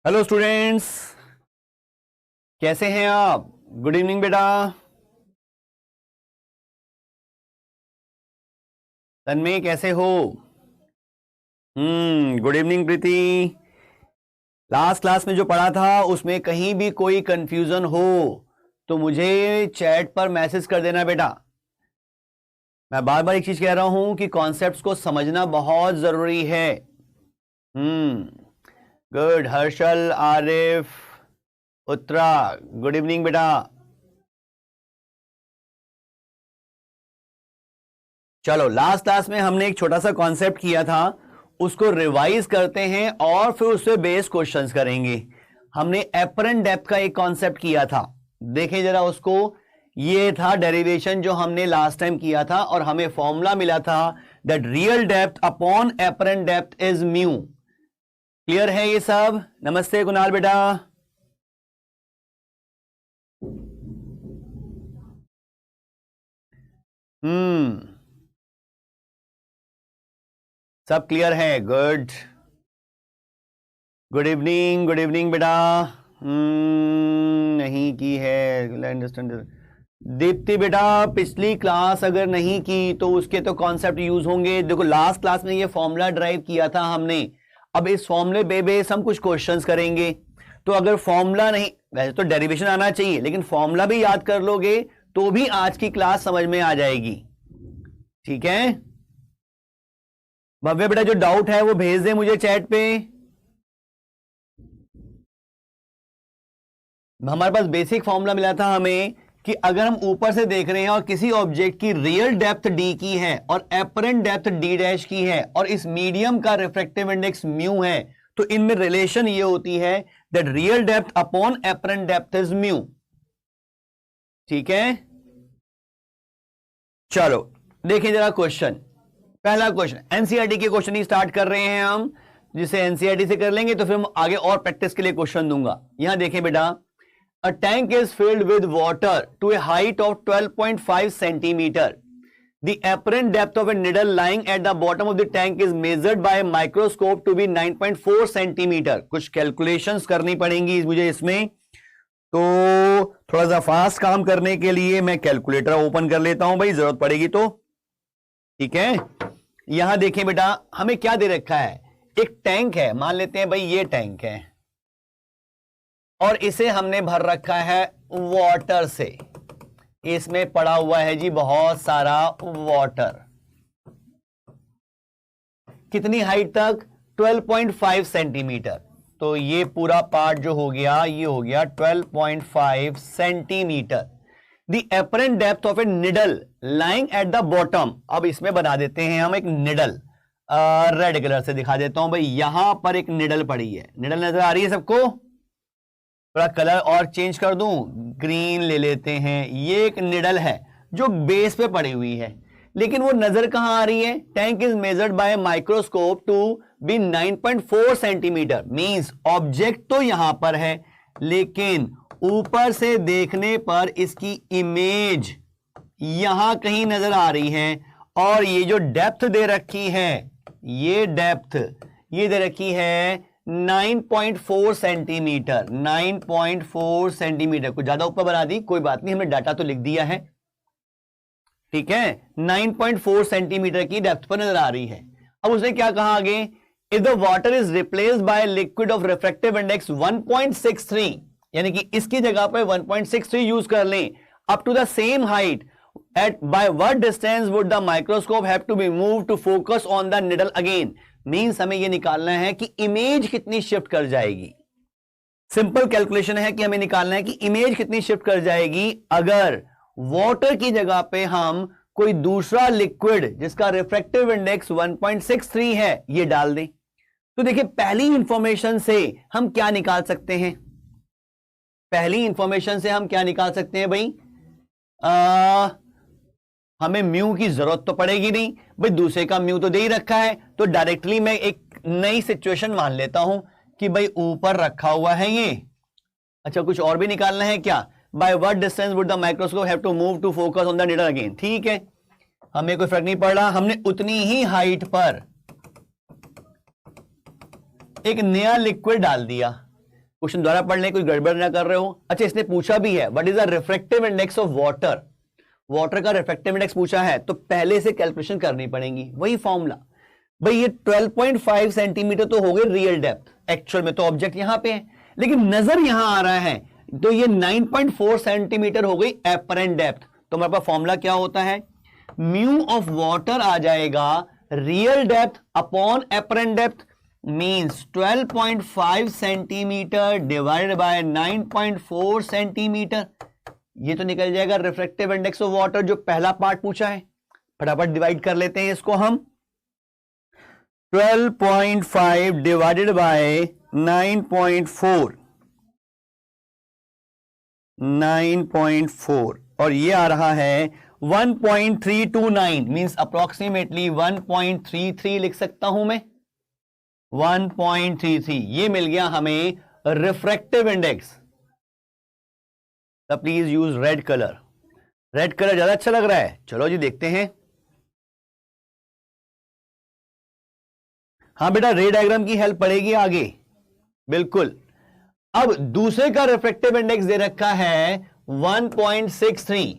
Hello students, कैसे हैं आप? गुड इवनिंग बेटा। तन्मय कैसे हो? गुड इवनिंग प्रीति। लास्ट क्लास में जो पढ़ा था उसमें कहीं भी कोई कंफ्यूजन हो तो मुझे चैट पर मैसेज कर देना बेटा। मैं बार बार एक चीज कह रहा हूं कि कॉन्सेप्ट्स को समझना बहुत जरूरी है। Good. Harshal, Arif, Uttara, good evening बेटा। चलो, लास्ट क्लास में हमने एक छोटा सा कॉन्सेप्ट किया था, उसको रिवाइज करते हैं और फिर उससे बेस क्वेश्चंस करेंगे। हमने एपरेंट डेप्थ का एक कॉन्सेप्ट किया था, देखें जरा उसको। ये था डेरिवेशन जो हमने लास्ट टाइम किया था और हमें फॉर्मूला मिला था that real depth upon apparent depth is mu. Clear है ये सब? नमस्ते कुणाल बेटा। सब क्लियर है? गुड। गुड इवनिंग बेटा। नहीं की है अंडरस्टैंड। दीप्ति बेटा, पिछली क्लास अगर नहीं की तो उसके तो कॉन्सेप्ट यूज होंगे। देखो, लास्ट क्लास में ये फॉर्मूला ड्राइव किया था हमने, अब इस फॉर्मूले पे बेस हम कुछ क्वेश्चंस करेंगे। तो अगर फॉर्मूला नहीं, वैसे तो डेरिवेशन आना चाहिए, लेकिन फॉर्मूला भी याद कर लोगे तो भी आज की क्लास समझ में आ जाएगी। ठीक है भव्य बेटा, जो डाउट है वो भेज दे मुझे चैट पे। हमारे पास बेसिक फॉर्मूला मिला था हमें कि अगर हम ऊपर से देख रहे हैं और किसी ऑब्जेक्ट की रियल डेप्थ डी की है और एपरेंट डेप्थ डी डैश की है और इस मीडियम का रिफ्रैक्टिव इंडेक्स म्यू है, तो इनमें रिलेशन ये होती है that real depth upon apparent depth is mu. ठीक है, चलो देखें जरा क्वेश्चन। पहला क्वेश्चन, एनसीईआरटी के क्वेश्चन ही स्टार्ट कर रहे हैं हम, जिसे एनसीईआरटी से कर लेंगे तो फिर हम आगे और प्रैक्टिस के लिए क्वेश्चन दूंगा। यहां देखें बेटा, a tank is filled with water to a height of 12.5 centimeter. The apparent depth of a needle lying at the bottom of the tank is measured by a microscope to be 9.4 centimeter. कुछ calculations करनी पड़ेंगी मुझे इसमें, तो थोड़ा सा fast काम करने के लिए मैं कैलकुलेटर ओपन कर लेता हूं भाई, जरूरत पड़ेगी तो। ठीक है, यहां देखें बेटा, हमें क्या दे रखा है, एक टैंक है, मान लेते हैं भाई ये टैंक है और इसे हमने भर रखा है वाटर से। इसमें पड़ा हुआ है जी बहुत सारा वाटर। कितनी हाइट तक? 12.5 सेंटीमीटर। तो ये पूरा पार्ट जो हो गया ये हो गया 12.5 centimetre. The apparent depth of A needle lying at the bottom. अब इसमें बना देते हैं हम एक निडल, रेड कलर से दिखा देता हूं भाई। यहां पर एक निडल पड़ी है, निडल नजर आ रही है सबको? थोड़ा कलर और चेंज कर दूं, ग्रीन ले लेते हैं। ये एक निडल है जो बेस पे पड़ी हुई है, लेकिन वो नजर कहां आ रही है? Tank is measured by microscope to be 9.4 centimetre. Means object तो यहां पर है, लेकिन ऊपर से देखने पर इसकी इमेज यहां कहीं नजर आ रही है। और ये जो डेप्थ दे रखी है, ये डेप्थ ये दे रखी है 9.4 सेंटीमीटर। 9.4 सेंटीमीटर, कुछ ज्यादा ऊपर बना दी, कोई बात नहीं, हमने डाटा तो लिख दिया है। ठीक है, 9.4 सेंटीमीटर की डेप्थ पर नजर आ रही है। अब उसने क्या कहा आगे? If the water is replaced by liquid of refractive index 1.63, यानी कि इसकी जगह पर 1.63 यूज कर लें, up to the same height, at by what distance would the microscope have to be move to focus on the needle again. Means हमें यह निकालना है कि इमेज कितनी शिफ्ट कर जाएगी। सिंपल कैलकुलेशन है कि हमें निकालना है कि इमेज कितनी शिफ्ट कर जाएगी अगर वाटर की जगह पे हम कोई दूसरा लिक्विड जिसका रिफ्रैक्टिव इंडेक्स 1.63 है ये डाल दें। तो देखिए, पहली इंफॉर्मेशन से हम क्या निकाल सकते हैं? पहली इंफॉर्मेशन से हम क्या निकाल सकते हैं भाई? हमें म्यू की जरूरत तो पड़ेगी नहीं भाई, दूसरे का म्यू तो दे ही रखा है। तो डायरेक्टली मैं एक नई सिचुएशन मान लेता हूं कि भाई ऊपर रखा हुआ है ये। अच्छा, कुछ और भी निकालना है क्या? By what distance would the microscope have to move to focus on the needle again. ठीक है, हमें कोई फर्क नहीं पड़ रहा, हमने उतनी ही हाइट पर एक नया लिक्विड डाल दिया। क्वेश्चन दोबारा पढ़ लें, कोई गड़बड़ ना कर रहे हो। अच्छा, इसने पूछा भी है what is the refractive index of water, water का रिफ्रैक्टिव इंडेक्स पूछा है, तो पहले से कैलकुलेशन करनी पड़ेगी, वही फॉर्मूला। भाई ये 12.5 सेंटीमीटर तो हो गए रियल डेप्थ, एक्चुअल में तो ऑब्जेक्ट यहां पे है, लेकिन नजर यहां आ रहा है, तो ये 9.4 सेंटीमीटर हो गई एपरेंट डेप्थ। तो हमारे पास फॉर्मूला क्या होता है, म्यू ऑफ वाटर आ जाएगा real depth upon apparent depth, means 12.5 centimetre divided by 9.4 centimetre. ये तो निकल जाएगा रिफ्रैक्टिव इंडेक्स ऑफ वाटर, जो पहला पार्ट पूछा है। फटाफट डिवाइड कर लेते हैं इसको हम, 12.5 डिवाइडेड बाय 9.4, 9.4 और ये आ रहा है 1.329, मींस अप्रोक्सीमेटली 1.33 लिख सकता हूं मैं, 1.33। ये मिल गया हमें refractive index. Please use red colour, red colour ज्यादा अच्छा लग रहा है। चलो जी देखते हैं। हाँ बेटा, रे डायग्राम की हेल्प पड़ेगी आगे, बिल्कुल। अब दूसरे का रिफ्रैक्टिव इंडेक्स दे रखा है 1.63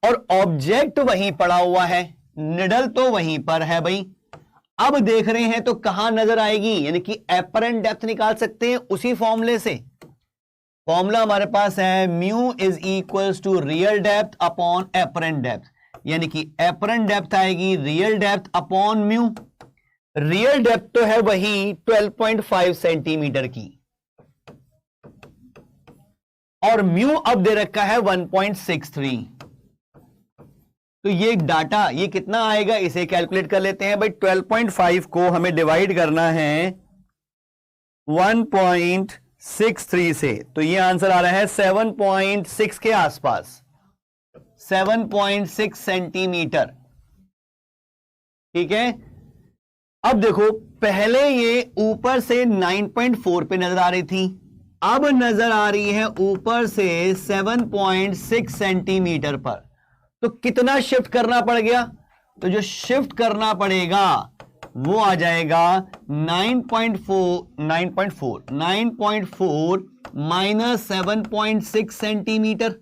और ऑब्जेक्ट वहीं पड़ा हुआ है, निडल तो वहीं पर है भाई। अब देख रहे हैं तो कहां नजर आएगी, यानी कि एपरेंट डेप्थ निकाल सकते हैं उसी फॉर्मूले से। फॉर्मूला हमारे पास है mu is equals to real depth upon apparent depth, यानी कि एपरेंट डेप्थ आएगी real depth upon mu. Real depth तो है वही 12.5 सेंटीमीटर की, और म्यू अब दे रखा है 1.63। तो ये डाटा ये कितना आएगा, इसे कैलकुलेट कर लेते हैं भाई। 12.5 को हमें डिवाइड करना है 1.63 से, तो ये आंसर आ रहा है 7.6 के आसपास, 7.6 सेंटीमीटर। ठीक है, अब देखो पहले ये ऊपर से 9.4 पे नजर आ रही थी, अब नजर आ रही है ऊपर से 7.6 सेंटीमीटर पर। तो कितना शिफ्ट करना पड़ गया, तो जो शिफ्ट करना पड़ेगा वो आ जाएगा 9.4 माइनस 7.6 सेंटीमीटर,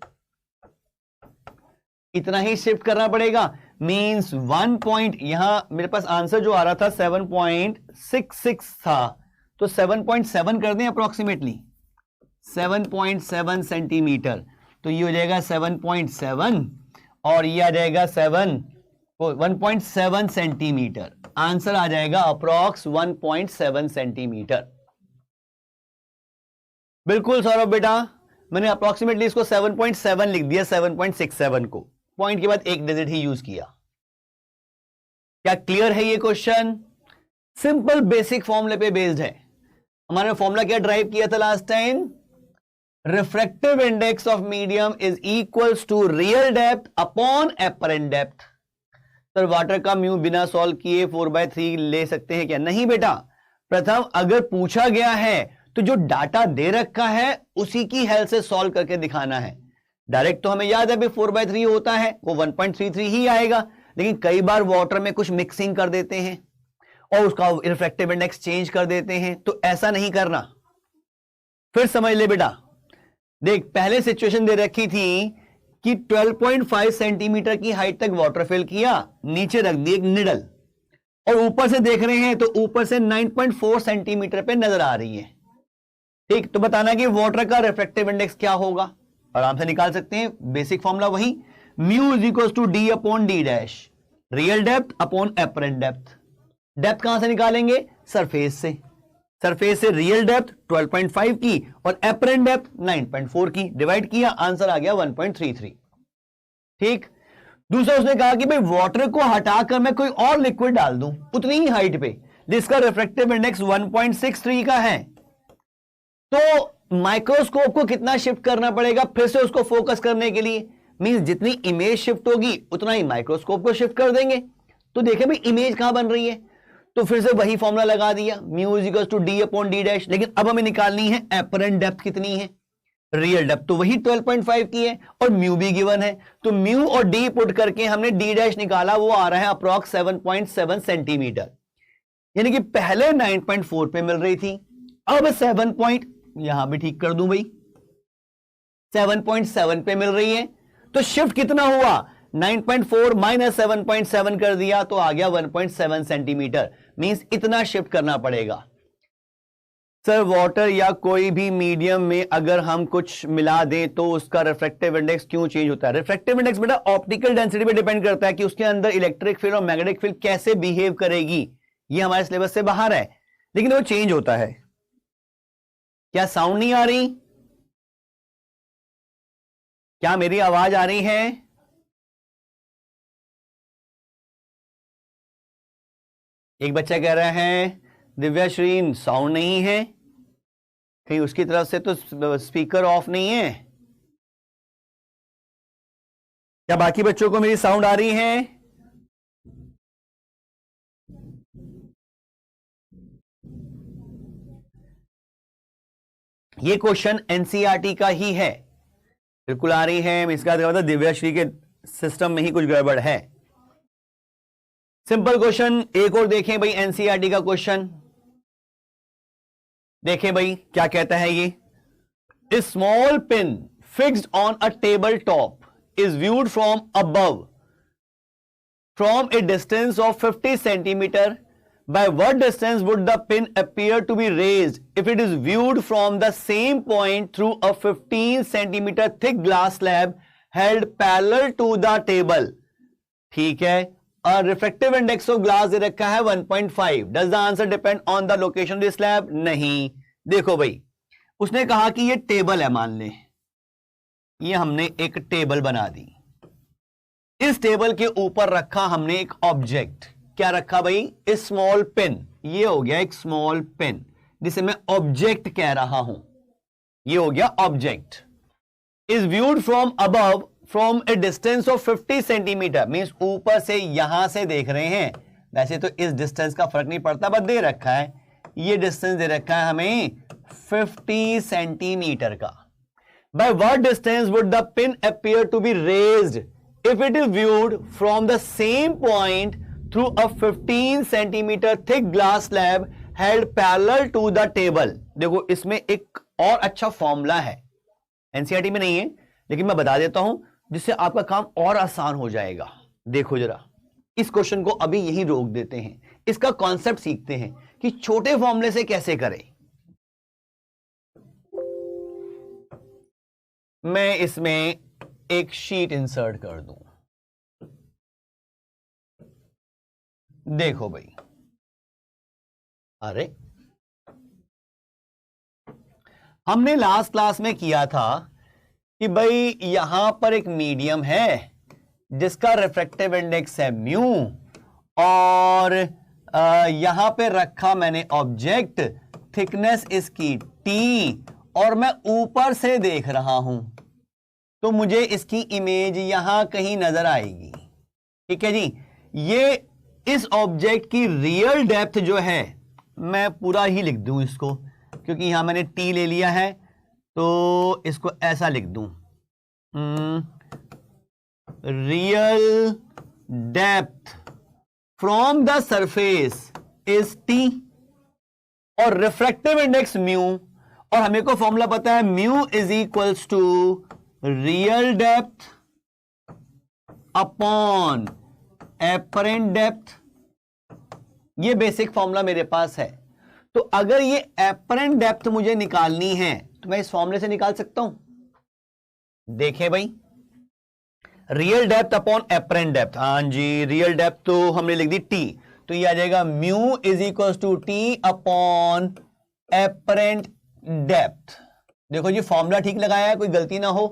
इतना ही शिफ्ट करना पड़ेगा। मींस 1 पॉइंट, यहां मेरे पास आंसर जो आ रहा था 7.66 था, तो 7.7 कर दें अप्रोक्सीमेटली, 7.7 सेंटीमीटर। तो ये हो जाएगा 7.7 और ये आ जाएगा 1.7 सेंटीमीटर। आंसर आ जाएगा अप्रोक्स 1.7 सेंटीमीटर। बिल्कुल सौरभ बेटा, मैंने अप्रोक्सीमेटली इसको 7.7 लिख दिया, 7.67 को पॉइंट के बाद एक डिजिट ही यूज किया। क्या क्लियर है ये क्वेश्चन? सिंपल बेसिक फॉर्मूले पे बेस्ड है। हमारे फॉर्मूला क्या ड्राइव किया था last time, refractive index of medium is equals to real depth upon apparent depth. Sir water का म्यू बिना सॉल्व किए 4/3 ले सकते हैं क्या? नहीं बेटा, प्रथम अगर पूछा गया है तो जो डाटा दे रखा है उसी की हेल्प से सॉल्व करके दिखाना है। डायरेक्ट तो हमें याद है 4/3 होता है, वो 1.33 ही आएगा, लेकिन कई बार वाटर में कुछ मिक्सिंग कर देते हैं और उसका रिफ्रैक्टिव इंडेक्स चेंज कर देते हैं, तो ऐसा नहीं करना। फिर समझ ले बेटा, देख पहले सिचुएशन दे रखी थी कि 12.5 सेंटीमीटर की हाइट तक वाटर फिल किया, नीचे रख दी एक निडल, और ऊपर से देख रहे हैं तो ऊपर से 9.4 सेंटीमीटर पे नजर आ रही है। ठीक, तो बताना कि वाटर का रिफ्रैक्टिव इंडेक्स क्या होगा, आराम से निकाल सकते हैं। बेसिक फॉर्मूला वही, mu is equal to d upon d dash, real depth upon apparent depth. Depth कहां से निकालेंगे? सरफेस से। सरफेस से रियल डेप्थ 12.5 की और एपरेंट डेप्थ 9.4 की, डिवाइड किया, आंसर आ गया 1.33। ठीक, दूसरा उसने कहा कि भाई वाटर को हटाकर मैं कोई और लिक्विड डाल दूं उतनी ही हाइट पे जिसका रिफ्रैक्टिव इंडेक्स 1.63 का है, तो माइक्रोस्कोप को कितना शिफ्ट करना पड़ेगा फिर से उसको फोकस करने के लिए? मींस जितनी इमेज शिफ्ट होगी उतना ही माइक्रोस्कोप को शिफ्ट कर देंगे। तो देखें भाई इमेज कहां बन रही है, तो फिर से वही फॉर्मूला लगा दिया, mu is equal to d upon d dash. लेकिन अब हमें निकालनी है एपरेंट डेप्थ कितनी है। रियल डेप्थ तो वही 12.5 की है और म्यू भी गिवन है, तो म्यू और डी पुट करके हमने डी डैश निकाला, वो आ रहा है अप्रॉक्स 7.7 सेंटीमीटर। यानी कि पहले 9.4 पे मिल रही थी, अब 7. यहां भी ठीक कर दूं भाई, 7.7 पे मिल रही है। तो शिफ्ट कितना हुआ, 9.4 माइनस 7.7 कर दिया तो आ गया 1.7 सेंटीमीटर। मींस इतना शिफ्ट करना पड़ेगा। सर वाटर या कोई भी मीडियम में अगर हम कुछ मिला दें तो उसका रिफ्रैक्टिव इंडेक्स क्यों चेंज होता है? रिफ्रैक्टिव इंडेक्स बेटा ऑप्टिकल डेंसिटी पे डिपेंड करता है कि उसके अंदर इलेक्ट्रिक फील्ड और मैग्नेटिक फील्ड कैसे बिहेव करेगी। ये हमारे सिलेबस से बाहर है, लेकिन वो चेंज होता है। क्या साउंड नहीं आ रही? क्या मेरी आवाज आ रही है? एक बच्चा कह रहा है दिव्या श्रीन साउंड नहीं है, कहीं उसकी तरफ से तो स्पीकर ऑफ नहीं है। क्या बाकी बच्चों को मेरी साउंड आ रही है? ये क्वेश्चन एनसीईआरटी का ही है, बिल्कुल आ रही है। इसका मतलब दिव्या श्री के सिस्टम में ही कुछ गड़बड़ है। सिंपल क्वेश्चन एक और देखें भाई, एनसीईआरटी का क्वेश्चन देखें भाई क्या कहता है ये। Small pin fixed on a table top is viewed from above from a distance of 50 centimetre. By what distance would the pin appear to be raised if it is viewed from the same point through a 15 centimetre thick glass slab held parallel to the table. ठीक है, और refractive index of glass दे रखा है 1.5। Does the answer depend on the location of the slab? नहीं। देखो भाई, उसने कहा कि ये टेबल है, मान ले ये हमने एक टेबल बना दी। इस टेबल के ऊपर रखा हमने एक ऑब्जेक्ट। क्या रखा भाई? Small pen. ये हो गया एक स्मॉल पेन जिसे मैं ऑब्जेक्ट कह रहा हूं। ये हो गया object. Is viewed from above from a distance of 50 centimetre. Means ऊपर से यहां से देख रहे हैं। वैसे तो इस डिस्टेंस का फर्क नहीं पड़ता, बस दे रखा है, ये डिस्टेंस दे रखा है हमें 50 सेंटीमीटर का। By what distance would the pin appear to be raised if it is viewed from the same point through a 15 centimetre thick glass slab held parallel to the table. देखो इसमें एक और अच्छा formula है, NCERT में नहीं है लेकिन मैं बता देता हूं जिससे आपका काम और आसान हो जाएगा। देखो जरा, इस क्वेश्चन को अभी यहीं रोक देते हैं, इसका कॉन्सेप्ट सीखते हैं कि छोटे फॉर्मूले से कैसे करें। मैं इसमें एक शीट इंसर्ट कर दूं। देखो भाई, अरे हमने लास्ट क्लास में किया था कि भाई यहां पर एक मीडियम है जिसका रिफ्रैक्टिव इंडेक्स है म्यू, और यहां पे रखा मैंने ऑब्जेक्ट, थिकनेस इसकी टी, और मैं ऊपर से देख रहा हूं तो मुझे इसकी इमेज यहां कहीं नजर आएगी। ठीक है जी। ये इस ऑब्जेक्ट की रियल डेप्थ जो है, मैं पूरा ही लिख दूं इसको क्योंकि यहां मैंने टी ले लिया है, तो इसको ऐसा लिख दूं, real depth from the surface is t और रिफ्रैक्टिव इंडेक्स म्यू, और हमें को फॉर्मूला पता है mu is equals to real depth upon apparent depth. ये बेसिक फॉर्मूला मेरे पास है। तो अगर ये एपरेंट डेप्थ मुझे निकालनी है तो मैं इस फॉर्मूले से निकाल सकता हूं। देखें भाई, real depth upon apparent depth, हाँ जी, रियल डेप्थ तो हमने लिख दी टी, तो ये आ जाएगा mu is equal to t upon apparent depth. देखो जी, फॉर्मूला ठीक लगाया है, कोई गलती ना हो।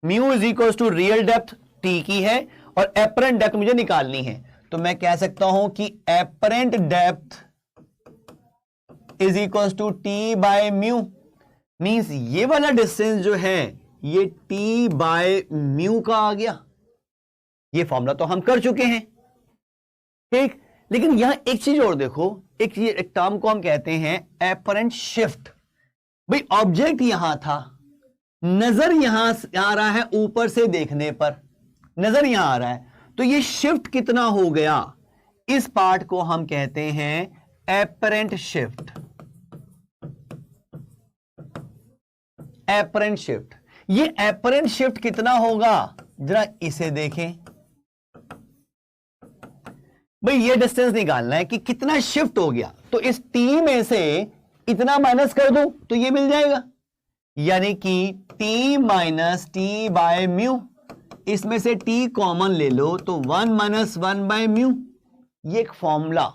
Mu is equal to real depth t की है और एपरेंट डेप्थ मुझे निकालनी है, तो मैं कह सकता हूं कि apparent depth is equal to t by mu. Means ये वाला डिस्टेंस जो है ये टी बाय म्यू का आ गया। ये फॉर्मूला तो हम कर चुके हैं, ठीक। लेकिन यहां एक चीज और देखो, एक टर्म को हम कहते हैं एपरेंट शिफ्ट। भाई ऑब्जेक्ट यहां था, नजर यहां आ रहा है, ऊपर से देखने पर नजर यहां आ रहा है, तो ये शिफ्ट कितना हो गया, इस पार्ट को हम कहते हैं एपरेंट शिफ्ट। Apparent shift. ये एपरेंट शिफ्ट कितना होगा, जरा इसे देखें भाई, ये डिस्टेंस निकालना है कि कितना शिफ्ट हो गया, तो इस टी में से इतना माइनस कर दूं तो ये मिल जाएगा, यानी कि T minus T by mu, इसमें से टी कॉमन ले लो तो 1 माइनस 1 बाय म्यू। ये एक फॉर्मूला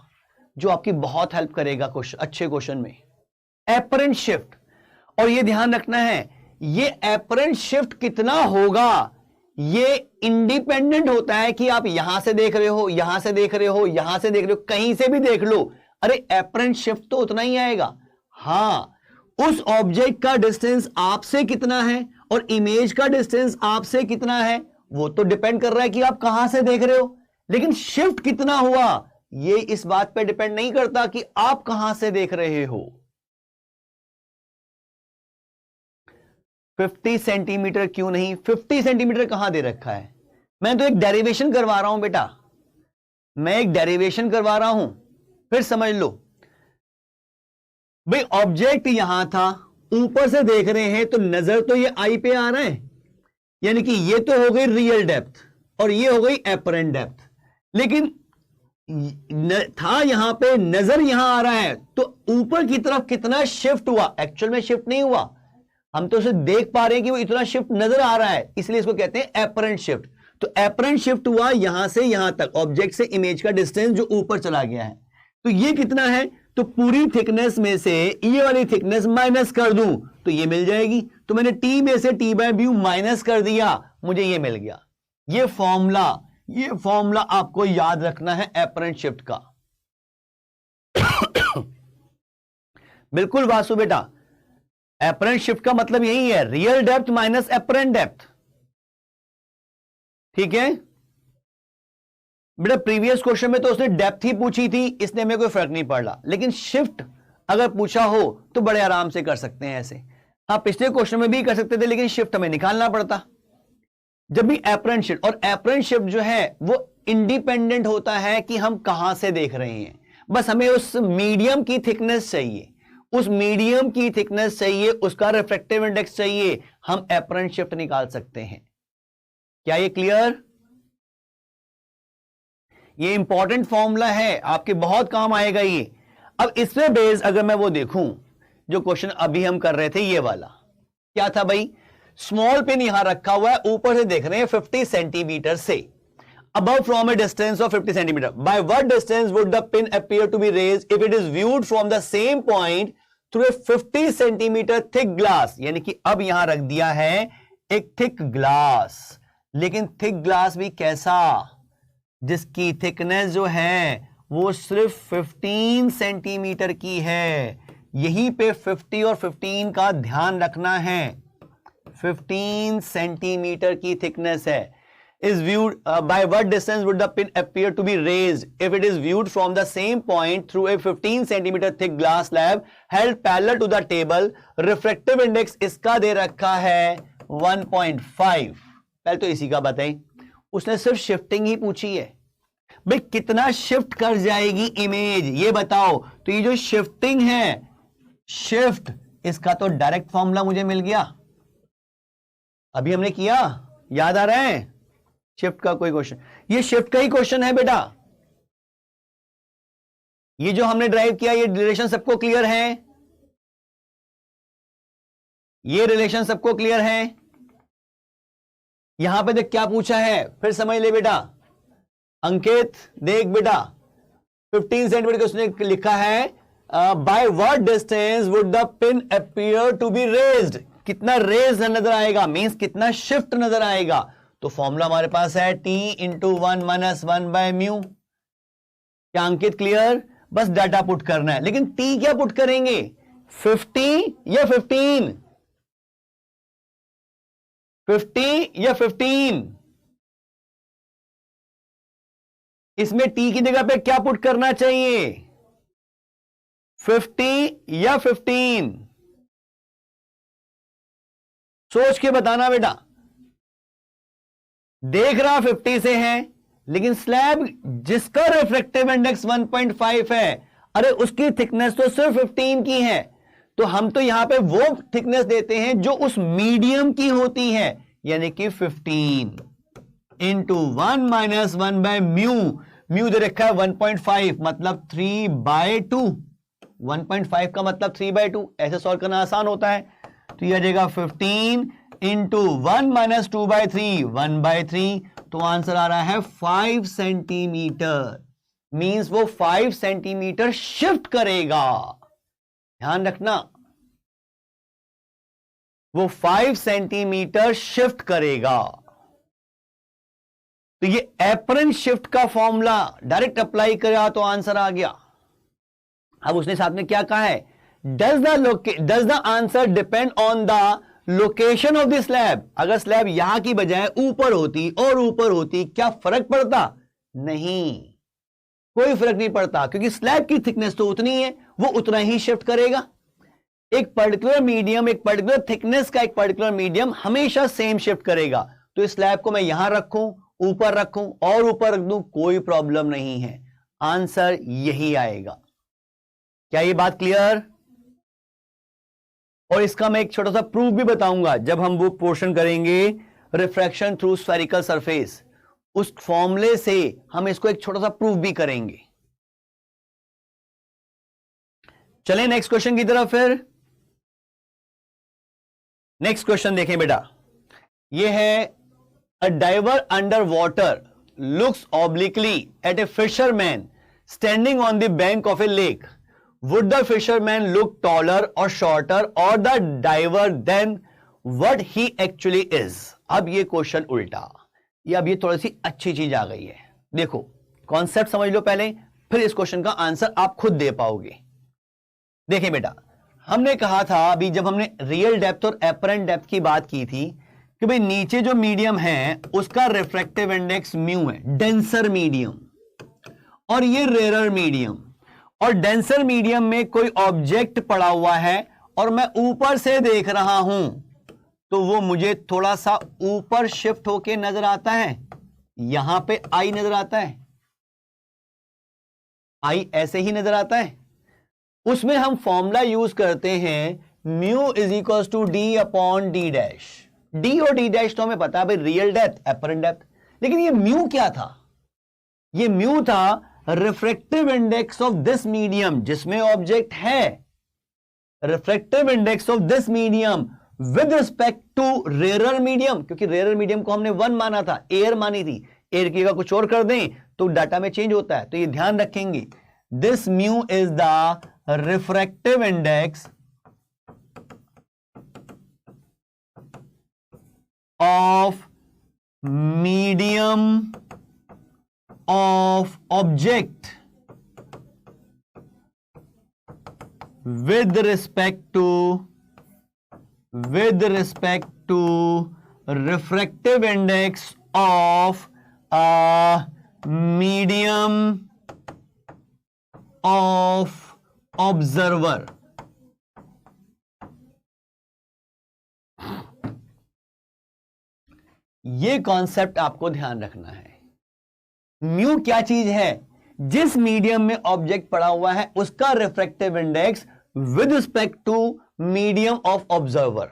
जो आपकी बहुत हेल्प करेगा क्वेश्चन, अच्छे क्वेश्चन में, एपरेंट शिफ्ट। और ये ध्यान रखना है, ये एपरेंट शिफ्ट कितना होगा ये इंडिपेंडेंट होता है कि आप यहां से देख रहे हो, यहां से देख रहे हो, यहां से देख रहे हो, कहीं से भी देख लो, अरे एपरेंट शिफ्ट तो उतना ही आएगा। हां, उस ऑब्जेक्ट का डिस्टेंस आपसे कितना है और इमेज का डिस्टेंस आपसे कितना है वो तो डिपेंड कर रहा है कि आप कहां से देख रहे हो, लेकिन शिफ्ट कितना हुआ ये इस बात पर डिपेंड नहीं करता कि आप कहां से देख रहे हो। 50 सेंटीमीटर क्यों नहीं, 50 सेंटीमीटर कहां दे रखा है, मैं तो एक डेरिवेशन करवा रहा हूं बेटा, मैं एक डेरिवेशन करवा रहा हूं, फिर समझ लो भाई। ऑब्जेक्ट यहां था, ऊपर से देख रहे हैं तो नजर तो ये आई पे आ रहा है, यानी कि ये तो हो गई रियल डेप्थ और ये हो गई एपरेंट डेप्थ, लेकिन था यहां पे, नजर यहां आ रहा है, तो ऊपर की तरफ कितना शिफ्ट हुआ, एक्चुअल में शिफ्ट नहीं हुआ, हम तो उसे देख पा रहे हैं कि वो इतना शिफ्ट नजर आ रहा है, इसलिए इसको कहते हैं एपरेंट शिफ्ट। तो एपरेंट शिफ्ट हुआ यहां से यहां तक, ऑब्जेक्ट से इमेज का डिस्टेंस जो ऊपर चला गया है, तो ये कितना है, तो पूरी थिकनेस में से ये वाली थिकनेस माइनस कर दूं तो ये मिल जाएगी, तो मैंने टी में से टी बाय म्यू माइनस कर दिया, मुझे ये मिल गया। ये फॉर्मूला आपको याद रखना है एपरेंट शिफ्ट का। बिल्कुल वासु बेटा, एपरेंट शिफ्ट का मतलब यही है, real depth minus apparent depth, ठीक है बेटा। प्रीवियस क्वेश्चन में तो उसने डेप्थ ही पूछी थी, इसने में कोई फर्क नहीं पड़ रहा, लेकिन शिफ्ट अगर पूछा हो तो बड़े आराम से कर सकते हैं ऐसे। हाँ, पिछले क्वेश्चन में भी कर सकते थे, लेकिन शिफ्ट हमें निकालना पड़ता जब भी एपरेंट शिफ्ट। और एपरेंट शिफ्ट जो है वो इंडिपेंडेंट होता है कि हम कहां से देख रहे हैं, बस हमें उस मीडियम की थिकनेस चाहिए, उस मीडियम की थिकनेस चाहिए, उसका रिफ्रैक्टिव इंडेक्स चाहिए, हम एपरेंट शिफ्ट निकाल सकते हैं। क्या ये क्लियर? ये इंपॉर्टेंट फॉर्मूला है, आपके बहुत काम आएगा ये। अब इससे बेस अगर मैं वो देखूं जो क्वेश्चन अभी हम कर रहे थे, ये वाला क्या था भाई, स्मॉल पिन यहां रखा हुआ है, ऊपर से देख रहे हैं 50 सेंटीमीटर से, above from a distance of 50 centimeter. By what distance would the pin appear to be raised if it is viewed from the same point through a 50 centimeter thick glass? यानी कि अब यहां रख दिया है एक थिक ग्लास, लेकिन thick glass भी कैसा, जिसकी थिकनेस जो है वो सिर्फ 15 सेंटीमीटर की है। यहीं पे 50 और 15 का ध्यान रखना है, 15 सेंटीमीटर की थिकनेस है। Is viewed by what distance would the pin appear to be raised if it is viewed from the same point through a 15 centimeter thick glass slab held parallel to the table? Refractive index इसका दे रखा है 1.5। पहले तो इसी का बताएं, उसने सिर्फ शिफ्टिंग ही पूछी है भाई, कितना शिफ्ट कर जाएगी इमेज ये बताओ। तो ये जो शिफ्टिंग है, शिफ्ट, इसका तो डायरेक्ट फॉर्मूला मुझे मिल गया, अभी हमने किया, याद आ रहा है? शिफ्ट का कोई क्वेश्चन, ये शिफ्ट का ही क्वेश्चन है बेटा। ये जो हमने ड्राइव किया, ये रिलेशन सबको क्लियर है? ये रिलेशन सबको क्लियर है? यहां पे देख क्या पूछा है, फिर समझ ले बेटा। अंकित देख बेटा, 15 सेंटीमीटर का उसने लिखा है, by what distance would the pin appear to be raised, कितना रेज नजर आएगा, मींस कितना शिफ्ट नजर आएगा। तो फॉर्मूला हमारे पास है T into 1 minus 1 by mu. क्या अंकित क्लियर? बस डाटा पुट करना है, लेकिन T क्या पुट करेंगे, 50 या 15? 50 या 15? इसमें T की जगह पे क्या पुट करना चाहिए, 50 या 15? सोच के बताना बेटा। देख रहा 50 से है, लेकिन स्लैब जिसका रिफ्रैक्टिव इंडेक्स 1.5 है, अरे उसकी थिकनेस तो सिर्फ 15 की है, तो हम तो यहां पे वो थिकनेस देते हैं जो उस मीडियम की होती है, यानी कि 15 into 1 minus 1 by mu, mu दे रखा है 1.5 मतलब 3/2, 1.5 का मतलब 3/2, ऐसे सॉल्व करना आसान होता है। तो यह आ जाएगा 15 इंटू 1 माइनस 2/3 1/3, तो आंसर आ रहा है 5 सेंटीमीटर। मींस वो 5 सेंटीमीटर शिफ्ट करेगा, ध्यान रखना, वो 5 सेंटीमीटर शिफ्ट करेगा। तो ये एपरन शिफ्ट का फॉर्मूला डायरेक्ट अप्लाई करा तो आंसर आ गया। अब उसने साथ में क्या कहा है, does the answer depend on the location of the slab. अगर स्लैब यहां की बजाय ऊपर होती और ऊपर होती, क्या फर्क पड़ता? नहीं, कोई फर्क नहीं पड़ता, क्योंकि स्लैब की थिकनेस तो उतनी है, वो उतना ही शिफ्ट करेगा। एक पर्टिकुलर मीडियम, एक पर्टिकुलर थिकनेस का एक पर्टिकुलर मीडियम हमेशा सेम शिफ्ट करेगा। तो इस स्लैब को मैं यहां रखूं, ऊपर रखूं और ऊपर रख दूं, कोई प्रॉब्लम नहीं है, आंसर यही आएगा। क्या ये बात क्लियर? और इसका मैं एक छोटा सा प्रूफ भी बताऊंगा जब हम वो पोर्शन करेंगे रिफ्रैक्शन थ्रू स्फेरिकल सरफेस, उस फॉर्मूले से हम इसको एक छोटा सा प्रूफ भी करेंगे। चलें नेक्स्ट क्वेश्चन की तरफ। फिर नेक्स्ट क्वेश्चन देखें बेटा, यह है a diver under water looks obliquely at a fisherman standing on the bank of a lake, would the fisherman look taller और शॉर्टर और the diver than what he actually is. अब ये question उल्टा, ये अब ये थोड़ी सी अच्छी चीज आ गई है। देखो कॉन्सेप्ट समझ लो पहले, फिर इस क्वेश्चन का आंसर आप खुद दे पाओगे। देखिए बेटा, हमने कहा था अभी जब हमने रियल डेप्थ और एपरेंट डेप्थ की बात की थी कि भाई नीचे जो मीडियम है उसका रिफ्रैक्टिव इंडेक्स म्यू है, डेंसर मीडियम, और ये रेयर मीडियम। और डेंसर मीडियम में कोई ऑब्जेक्ट पड़ा हुआ है और मैं ऊपर से देख रहा हूं, तो वो मुझे थोड़ा सा ऊपर शिफ्ट होके नजर आता है। यहां पे आई नजर आता है, आई ऐसे ही नजर आता है। उसमें हम फॉर्मूला यूज करते हैं mu is equal to d upon d dash. D और डी डैश तो हमें पता है भाई, रियल डेप्थ एपरेंट डेप्थ। लेकिन ये म्यू क्या था? ये म्यू था refractive index of this medium जिसमें ऑब्जेक्ट है, refractive index of this medium with respect to rare medium, क्योंकि रेयर मीडियम को हमने 1 माना था, एयर मानी थी। एयर की जगह कुछ और कर दें तो डाटा में चेंज होता है, तो ये ध्यान रखेंगे। This mu is the refractive index of medium of object with respect to refractive index of a medium of observer। ये कॉन्सेप्ट आपको ध्यान रखना है। म्यू क्या चीज है? जिस मीडियम में ऑब्जेक्ट पड़ा हुआ है उसका refractive index with respect to medium of observer.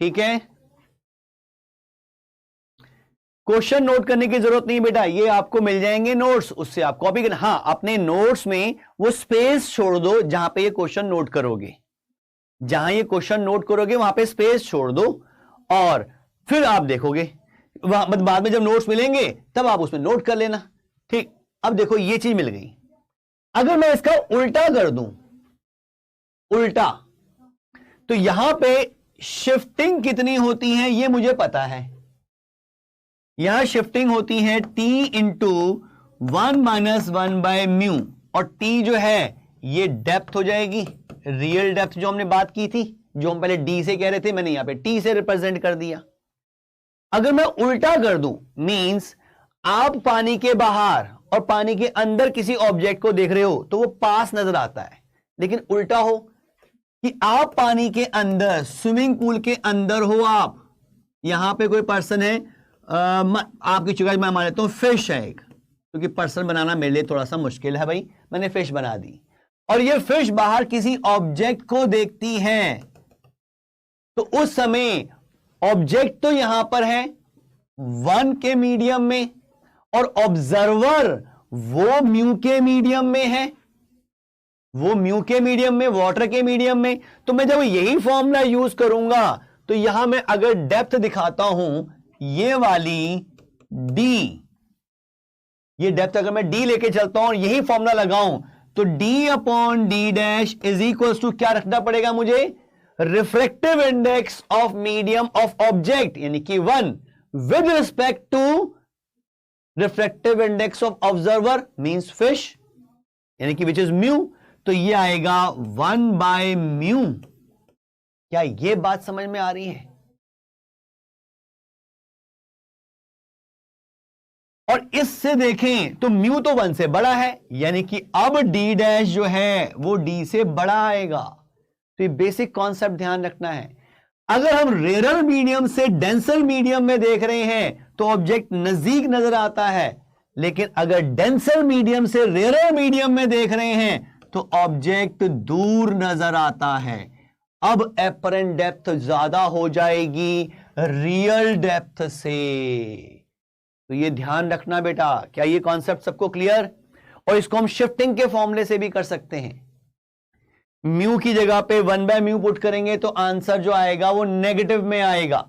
ठीक है, क्वेश्चन नोट करने की जरूरत नहीं बेटा, ये आपको मिल जाएंगे नोट्स, उससे आप कॉपी करना। हां, अपने नोट्स में वो स्पेस छोड़ दो जहां पे ये क्वेश्चन नोट करोगे, जहां ये क्वेश्चन नोट करोगे वहां पे स्पेस छोड़ दो, और फिर आप देखोगे बाद में जब नोट्स मिलेंगे तब आप उसमें नोट कर लेना। ठीक, अब देखो ये चीज मिल गई। अगर मैं इसका उल्टा कर दूं, उल्टा, तो यहां पे शिफ्टिंग कितनी होती है ये मुझे पता है। यहां शिफ्टिंग होती है t into 1 minus 1 by mu, और t जो है ये डेप्थ हो जाएगी, रियल डेप्थ जो हमने बात की थी, जो हम पहले d से कह रहे थे, मैंने यहां पे t से रिप्रेजेंट कर दिया। अगर मैं उल्टा कर दूं, मींस आप पानी के बाहर और पानी के अंदर किसी ऑब्जेक्ट को देख रहे हो तो वो पास नजर आता है, लेकिन उल्टा हो कि आप पानी के अंदर, स्विमिंग पूल के अंदर हो, आप यहां पे कोई पर्सन है, आपकी चुका मैं मान लेता हूं फिश है एक, क्योंकि पर्सन बनाना मेरे लिए थोड़ा सा मुश्किल है भाई, मैंने फिश बना दी। और ये फिश बाहर किसी ऑब्जेक्ट को देखती हैं, तो उस समय ऑब्जेक्ट तो यहां पर है 1 के मीडियम में और ऑब्जर्वर वो म्यू के मीडियम में है, वो म्यू के मीडियम में, वाटर के मीडियम में। तो मैं जब यही फॉर्मूला यूज करूंगा तो यहां मैं अगर डेप्थ दिखाता हूं ये वाली डी, ये डेप्थ अगर मैं डी लेके चलता हूं और यही फॉर्मूला लगाऊं तो d upon d dash is equal to क्या रखना पड़ेगा मुझे, refractive index of medium of object यानी कि 1 with respect to refractive index of observer means fish यानी कि विच इज म्यू। तो ये आएगा 1 बाय म्यू। क्या ये बात समझ में आ रही है? और इससे देखें तो म्यू तो 1 से बड़ा है यानी कि अब डी डैश जो है वो डी से बड़ा आएगा। तो ये बेसिक कॉन्सेप्ट ध्यान रखना है। अगर हम रेरर मीडियम से डेंसर मीडियम में देख रहे हैं तो ऑब्जेक्ट नजदीक नजर आता है, लेकिन अगर डेंसर मीडियम से रेरर मीडियम में देख रहे हैं तो ऑब्जेक्ट दूर नजर आता है। अब एपरेंट डेप्थ ज्यादा हो जाएगी रियल डेप्थ से। तो ये ध्यान रखना बेटा। क्या ये कॉन्सेप्ट सबको क्लियर? और इसको हम शिफ्टिंग के फॉर्मूले से भी कर सकते हैं। म्यू की जगह पे 1 बाय म्यू पुट करेंगे तो आंसर जो आएगा वो नेगेटिव में आएगा।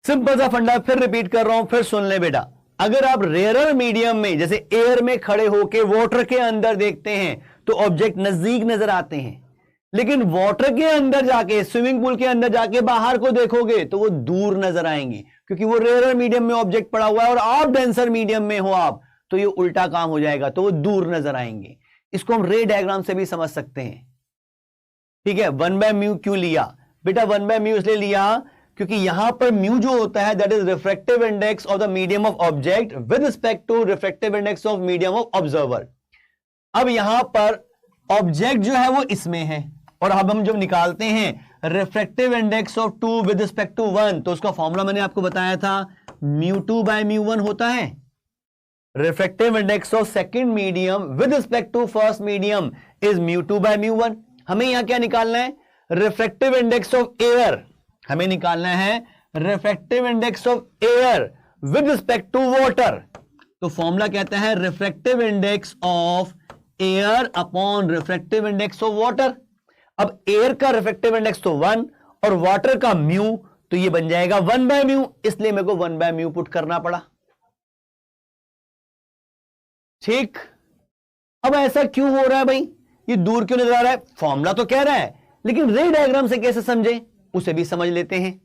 सिंपल सा फंडा फिर रिपीट कर रहा हूं, फिर सुन ले बेटा। अगर आप रेयरर मीडियम में जैसे एयर में खड़े होकर वाटर के अंदर देखते हैं तो ऑब्जेक्ट नजदीक नजर आते हैं, लेकिन वाटर के अंदर जाके, स्विमिंग पूल के अंदर जाके बाहर को देखोगे तो वो दूर नजर आएंगे, क्योंकि वो रेयरर मीडियम में ऑब्जेक्ट पड़ा हुआ है और आप डेंसर मीडियम में हो आप, तो ये उल्टा काम हो जाएगा, तो वो दूर नजर आएंगे। इसको हम रे डायग्राम से भी समझ सकते हैं। ठीक है, 1 बाय म्यू क्यों लिया बेटा? 1 बाय म्यू इसलिए लिया क्योंकि यहां पर म्यू जो होता है that is refractive index of the medium of object with respect to refractive index of medium of observer. अब यहां पर ऑब्जेक्ट जो है वो इसमें है और अब हम जब निकालते हैं refractive index of 2 with respect to 1 तो उसका फॉर्मूला मैंने आपको बताया था μ2 बाय μ1 होता है। Refractive index of second medium with respect to first medium is μ2 by μ1। हमें यहां क्या निकालना है? Refractive index of air. हमें निकालना है refractive index of air with respect to water. तो फॉर्मूला कहता है refractive index of air upon refractive index of water. अब एयर का रिफ्रैक्टिव इंडेक्स तो 1 और वाटर का म्यू, तो ये बन जाएगा 1 बाय म्यू, इसलिए मेरे को 1 बाय म्यू पुट करना पड़ा। ठीक, अब ऐसा क्यों हो रहा है भाई? ये दूर क्यों नजर आ रहा है? फॉर्मूला तो कह रहा है, लेकिन रे डायग्राम से कैसे समझे उसे भी समझ लेते हैं।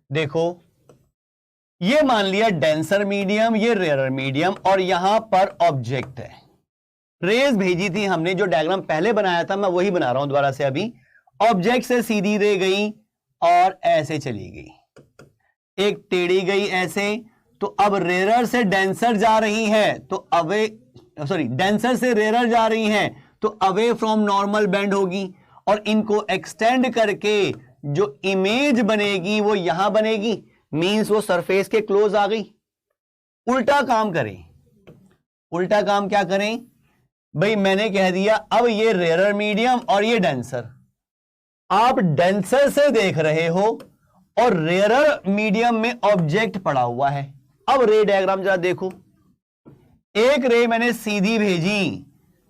देखो, ये मान लिया डेंसर मीडियम, ये रेयरर मीडियम और यहां पर ऑब्जेक्ट है। रेज भेजी थी हमने, जो डायग्राम पहले बनाया था मैं वही बना रहा हूं दोबारा से। अभी ऑब्जेक्ट से सीधी रे गई और ऐसे चली गई, एक टेढ़ी गई ऐसे, तो अब रेयरर से डेंसर जा रही है तो अवे, सॉरी डेंसर से रेयरर जा रही है तो अवे फ्रॉम नॉर्मल बेंड होगी और इनको एक्सटेंड करके जो इमेज बनेगी वो यहां बनेगी, मींस वो सरफेस के क्लोज आ गई। उल्टा काम करें, उल्टा काम क्या करें भाई? मैंने कह दिया अब ये रेयरर मीडियम और ये डेंसर, आप डेंसर से देख रहे हो और रेयरर मीडियम में ऑब्जेक्ट पड़ा हुआ है। अब रे डायग्राम जरा देखो, एक रे मैंने सीधी भेजी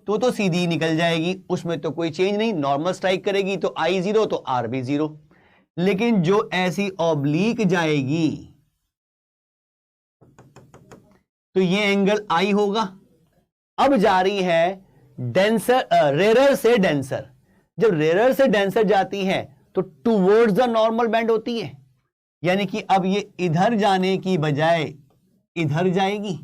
तो सीधी निकल जाएगी, उसमें तो कोई चेंज नहीं, नॉर्मल स्ट्राइक करेगी तो I 0 तो R भी 0। लेकिन जो ऐसी ऑब्लिक जाएगी तो ये एंगल I होगा। अब जा रही है डेंसर, रेयरर से डेंसर। जब रेयरर से डेंसर जाती है तो टुवर्ड्स द नॉर्मल बेंड होती है, यानी कि अब ये इधर जाने की बजाय इधर जाएगी,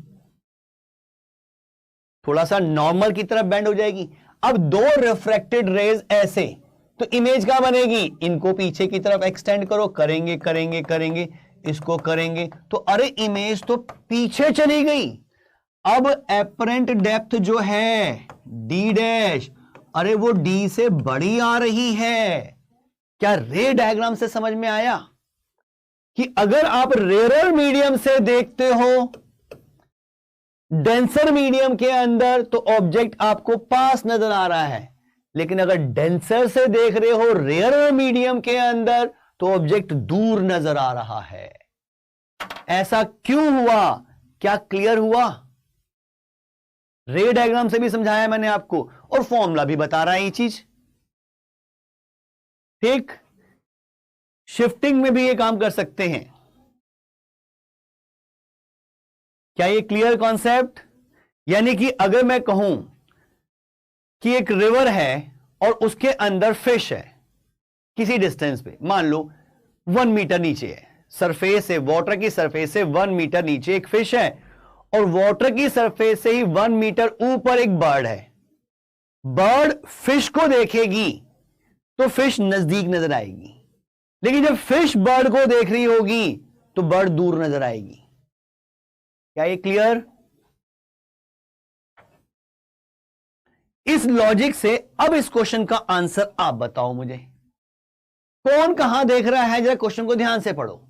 थोड़ा सा नॉर्मल की तरफ बेंड हो जाएगी। अब दो रिफ्रैक्टेड रेज ऐसे, तो इमेज क्या बनेगी? इनको पीछे की तरफ एक्सटेंड करो, करेंगे करेंगे करेंगे, इसको करेंगे तो अरे इमेज तो पीछे चली गई। अब एपरेंट डेप्थ जो है डी डैश, अरे वो डी से बड़ी आ रही है। क्या रे डायग्राम से समझ में आया कि अगर आप रेयर मीडियम से देखते हो डेंसर मीडियम के अंदर तो ऑब्जेक्ट आपको पास नजर आ रहा है, लेकिन अगर डेंसर से देख रहे हो रेयर मीडियम के अंदर तो ऑब्जेक्ट दूर नजर आ रहा है। ऐसा क्यों हुआ? क्या क्लियर हुआ? रे डायग्राम से भी समझाया मैंने आपको और फॉर्मूला भी बता रहा है ये चीज। ठीक, शिफ्टिंग में भी ये काम कर सकते हैं। क्या ये क्लियर कॉन्सेप्ट? यानी कि अगर मैं कहूं कि एक रिवर है और उसके अंदर फिश है किसी डिस्टेंस पे, मान लो 1 मीटर नीचे है सरफेस से, वाटर की सरफेस से 1 मीटर नीचे एक फिश है और वाटर की सरफेस से ही 1 मीटर ऊपर एक बर्ड है। बर्ड फिश को देखेगी तो फिश नजदीक नजर आएगी, लेकिन जब फिश बर्ड को देख रही होगी तो बर्ड दूर नजर आएगी। क्या ये क्लियर? इस लॉजिक से अब इस क्वेश्चन का आंसर आप बताओ मुझे, कौन कहां देख रहा है? जरा क्वेश्चन को ध्यान से पढ़ो।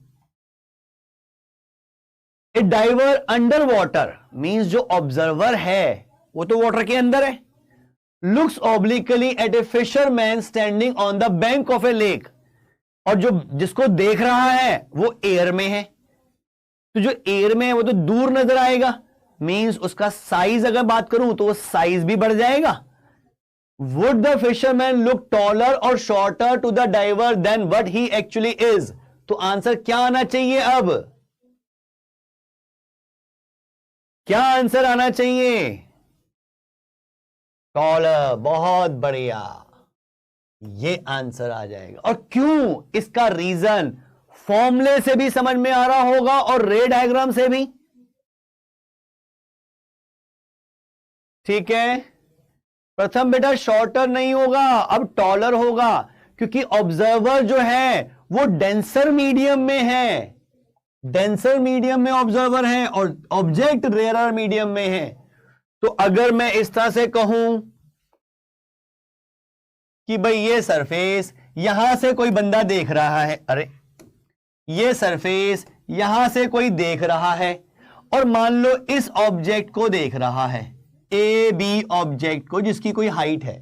A diver under water means जो ऑब्जर्वर है वो तो वाटर के अंदर है, looks obliquely at a fisherman standing on the bank of a lake, और जो जिसको देख रहा है वो एयर में है, तो जो एयर में है वो तो दूर नजर आएगा, मींस उसका साइज अगर बात करूं तो वो साइज भी बढ़ जाएगा। Would the fisherman look taller और shorter to the diver than what he actually is? तो आंसर क्या आना चाहिए? अब क्या आंसर आना चाहिए? टॉलर। बहुत बढ़िया, ये आंसर आ जाएगा। और क्यों? इसका रीजन फॉर्मूले से भी समझ में आ रहा होगा और रे डायग्राम से भी। ठीक है, प्रथम बेटा शॉर्टर नहीं होगा, अब टॉलर होगा, क्योंकि ऑब्जर्वर जो है वो डेंसर मीडियम में है, डेंसर मीडियम में ऑब्जर्वर है और ऑब्जेक्ट रेयरर मीडियम में है। तो अगर मैं इस तरह से कहूं कि भाई ये सरफेस यहां से कोई बंदा देख रहा है, अरे ये सरफेस यहां से कोई देख रहा है और मान लो इस ऑब्जेक्ट को देख रहा है, ए बी ऑब्जेक्ट को जिसकी कोई हाइट है,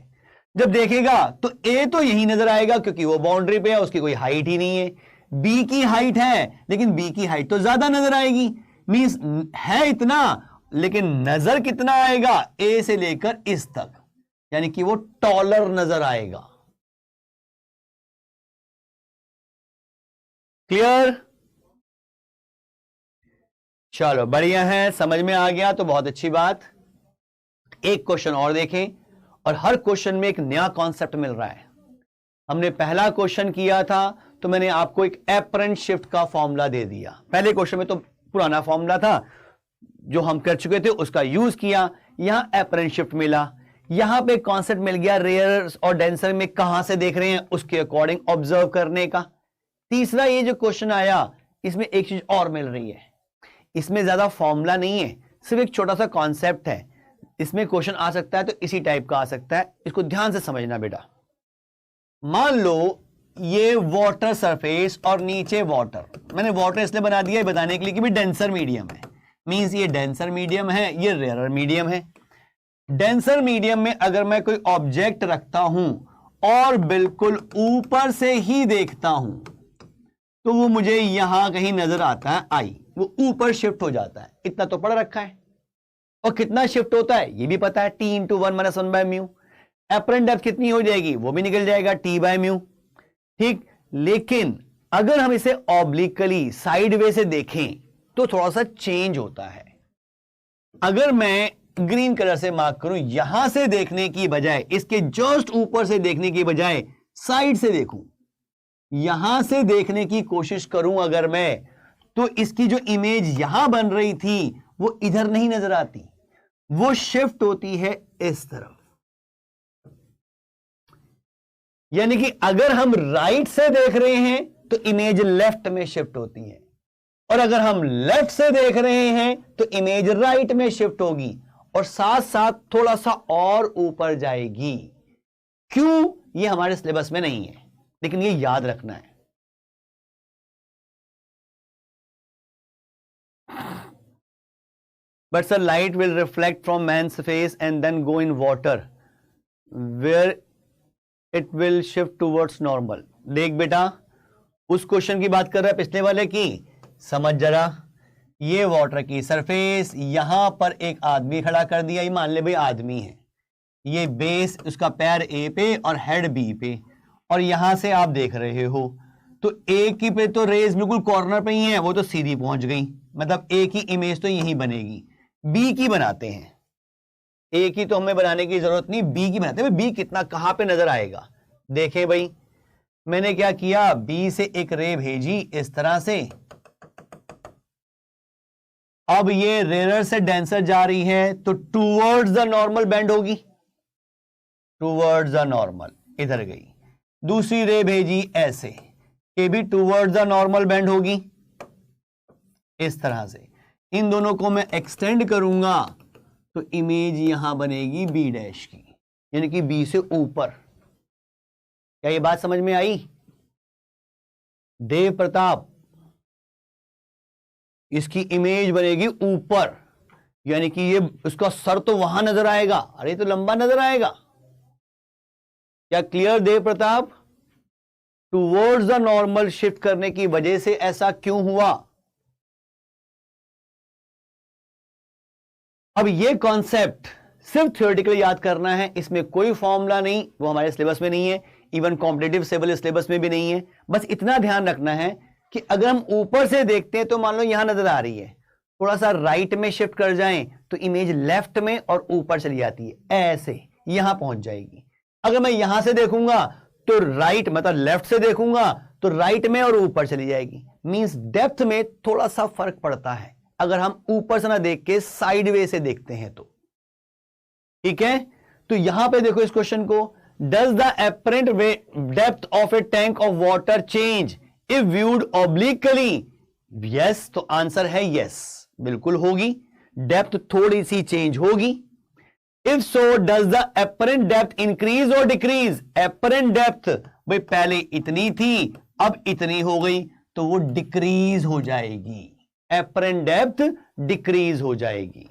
जब देखेगा तो ए तो यही नजर आएगा क्योंकि वो बाउंड्री पे है, उसकी कोई हाइट ही नहीं है। बी की हाइट है लेकिन बी की हाइट तो ज्यादा नजर आएगी, मींस है इतना लेकिन नजर कितना आएगा? ए से लेकर इस तक, यानी कि वो टॉलर नजर आएगा। क्लियर? चलो बढ़िया है, समझ में आ गया तो बहुत अच्छी बात। एक क्वेश्चन और देखें, और हर क्वेश्चन में एक नया कॉन्सेप्ट मिल रहा है। हमने पहला क्वेश्चन किया था तो मैंने आपको एक एपरेंट शिफ्ट का फॉर्मूला दे दिया। पहले क्वेश्चन में तो पुराना फॉर्मूला था जो हम कर चुके थे, उसका यूज किया, यहां एपरेंट शिफ्ट मिला, यहां पे कॉन्सेप्ट मिल गया रेयर और डेंसर में कहां से देख रहे हैं उसके अकॉर्डिंग ऑब्जर्व करने का। तीसरा ये जो क्वेश्चन आया इसमें एक चीज और मिल रही है, इसमें ज्यादा फॉर्मूला नहीं है, सिर्फ एक छोटा सा कॉन्सेप्ट है। इसमें क्वेश्चन आ सकता है तो इसी टाइप का आ सकता है, इसको ध्यान से समझना बेटा। मान लो ये वाटर सरफेस और नीचे वाटर, मैंने वाटर इसलिए बना दिया है बताने के लिए कि भी डेंसर मीडियम है, मींस ये डेंसर मीडियम है, ये रेयर मीडियम है। डेंसर मीडियम में अगर मैं कोई ऑब्जेक्ट रखता हूं और बिल्कुल ऊपर से ही देखता हूं तो वो मुझे यहां कहीं नजर आता है, आई, वो ऊपर शिफ्ट हो जाता है, इतना तो पढ़ रखा है। और कितना शिफ्ट होता है ये भी पता है, T × 1 - 1 by mu. Apparent depth कितनी हो जाएगी वो भी निकल जाएगा, T बाय म्यू। ठीक, लेकिन अगर हम इसे ऑब्लिकली साइड वे से देखें तो थोड़ा सा चेंज होता है। अगर मैं ग्रीन कलर से मार्क करूं, यहां से देखने की बजाय, इसके जस्ट ऊपर से देखने की बजाय साइड से देखूं, यहां से देखने की कोशिश करूं अगर मैं, तो इसकी जो इमेज यहां बन रही थी वो इधर नहीं नजर आती, वो शिफ्ट होती है इस तरफ। यानी कि अगर हम राइट से देख रहे हैं तो इमेज लेफ्ट में शिफ्ट होती है, और अगर हम लेफ्ट से देख रहे हैं तो इमेज राइट में शिफ्ट होगी और साथ साथ थोड़ा सा और ऊपर जाएगी। क्यों? ये हमारे सिलेबस में नहीं है, लेकिन ये याद रखना है। But sir, light will reflect from man's face and then go in water, where it will shift towards normal. देख बेटा, उस क्वेश्चन की बात कर रहा है पिछले वाले की, समझ जरा। ये वाटर की सरफेस, यहां पर एक आदमी खड़ा कर दिया, ये मान ले भाई आदमी है, ये बेस उसका पैर ए पे और हेड बी पे, और यहां से आप देख रहे हो तो ए की पे तो रेज बिल्कुल कॉर्नर पे ही है, वो तो सीधी पहुंच गई, मतलब ए की इमेज तो यहीं बनेगी। बी की बनाते हैं, ए की तो हमें बनाने की जरूरत नहीं, बी की बनाते हैं। बी कितना कहां पे नजर आएगा? देखें भाई, मैंने क्या किया, बी से एक रे भेजी इस तरह से, अब ये रेयर से डेंसर जा रही है तो टूवर्ड्स द नॉर्मल बेंड होगी, टूवर्ड्स द नॉर्मल, इधर गई। दूसरी रे भेजी ऐसे, ये भी टूवर्ड्स द नॉर्मल बेंड होगी इस तरह से। इन दोनों को मैं एक्सटेंड करूंगा तो इमेज यहां बनेगी बी डैश की, यानी कि बी से ऊपर। क्या ये बात समझ में आई? देव प्रताप, इसकी इमेज बनेगी ऊपर, यानी कि ये उसका सर तो वहां नजर आएगा, अरे तो लंबा नजर आएगा। क्या clear Dev Pratap? Towards the normal shift करने की वजह से ऐसा क्यों हुआ? अब ये कॉन्सेप्ट सिर्फ थ्योरेटिकली याद करना है, इसमें कोई फॉर्मूला नहीं, वो हमारे सिलेबस में नहीं है, इवन कॉम्पिटिटिव सिविल सिलेबस में भी नहीं है। बस इतना ध्यान रखना है कि अगर हम ऊपर से देखते हैं तो मान लो यहां नजर आ रही है, थोड़ा सा राइट में शिफ्ट कर जाएं तो इमेज लेफ्ट में और ऊपर चली जाती है, ऐसे यहां पहुंच जाएगी। अगर मैं यहां से देखूंगा तो राइट, मतलब लेफ्ट से देखूंगा तो राइट में और ऊपर चली जाएगी। मींस डेप्थ में थोड़ा सा फर्क पड़ता है अगर हम ऊपर से ना देख के साइड वे से देखते हैं तो। ठीक है, तो यहां पे देखो इस क्वेश्चन को, does the apparent depth of A tank of water change if viewed obliquely? Yes, तो आंसर है यस, बिल्कुल होगी, डेप्थ थोड़ी सी चेंज होगी। If so does the apparent depth increase और डिक्रीज? एपरेंट डेप्थ भाई पहले इतनी थी, अब इतनी हो गई, तो वो डिक्रीज हो जाएगी, एपरेंट डेप्थ डिक्रीज हो जाएगी।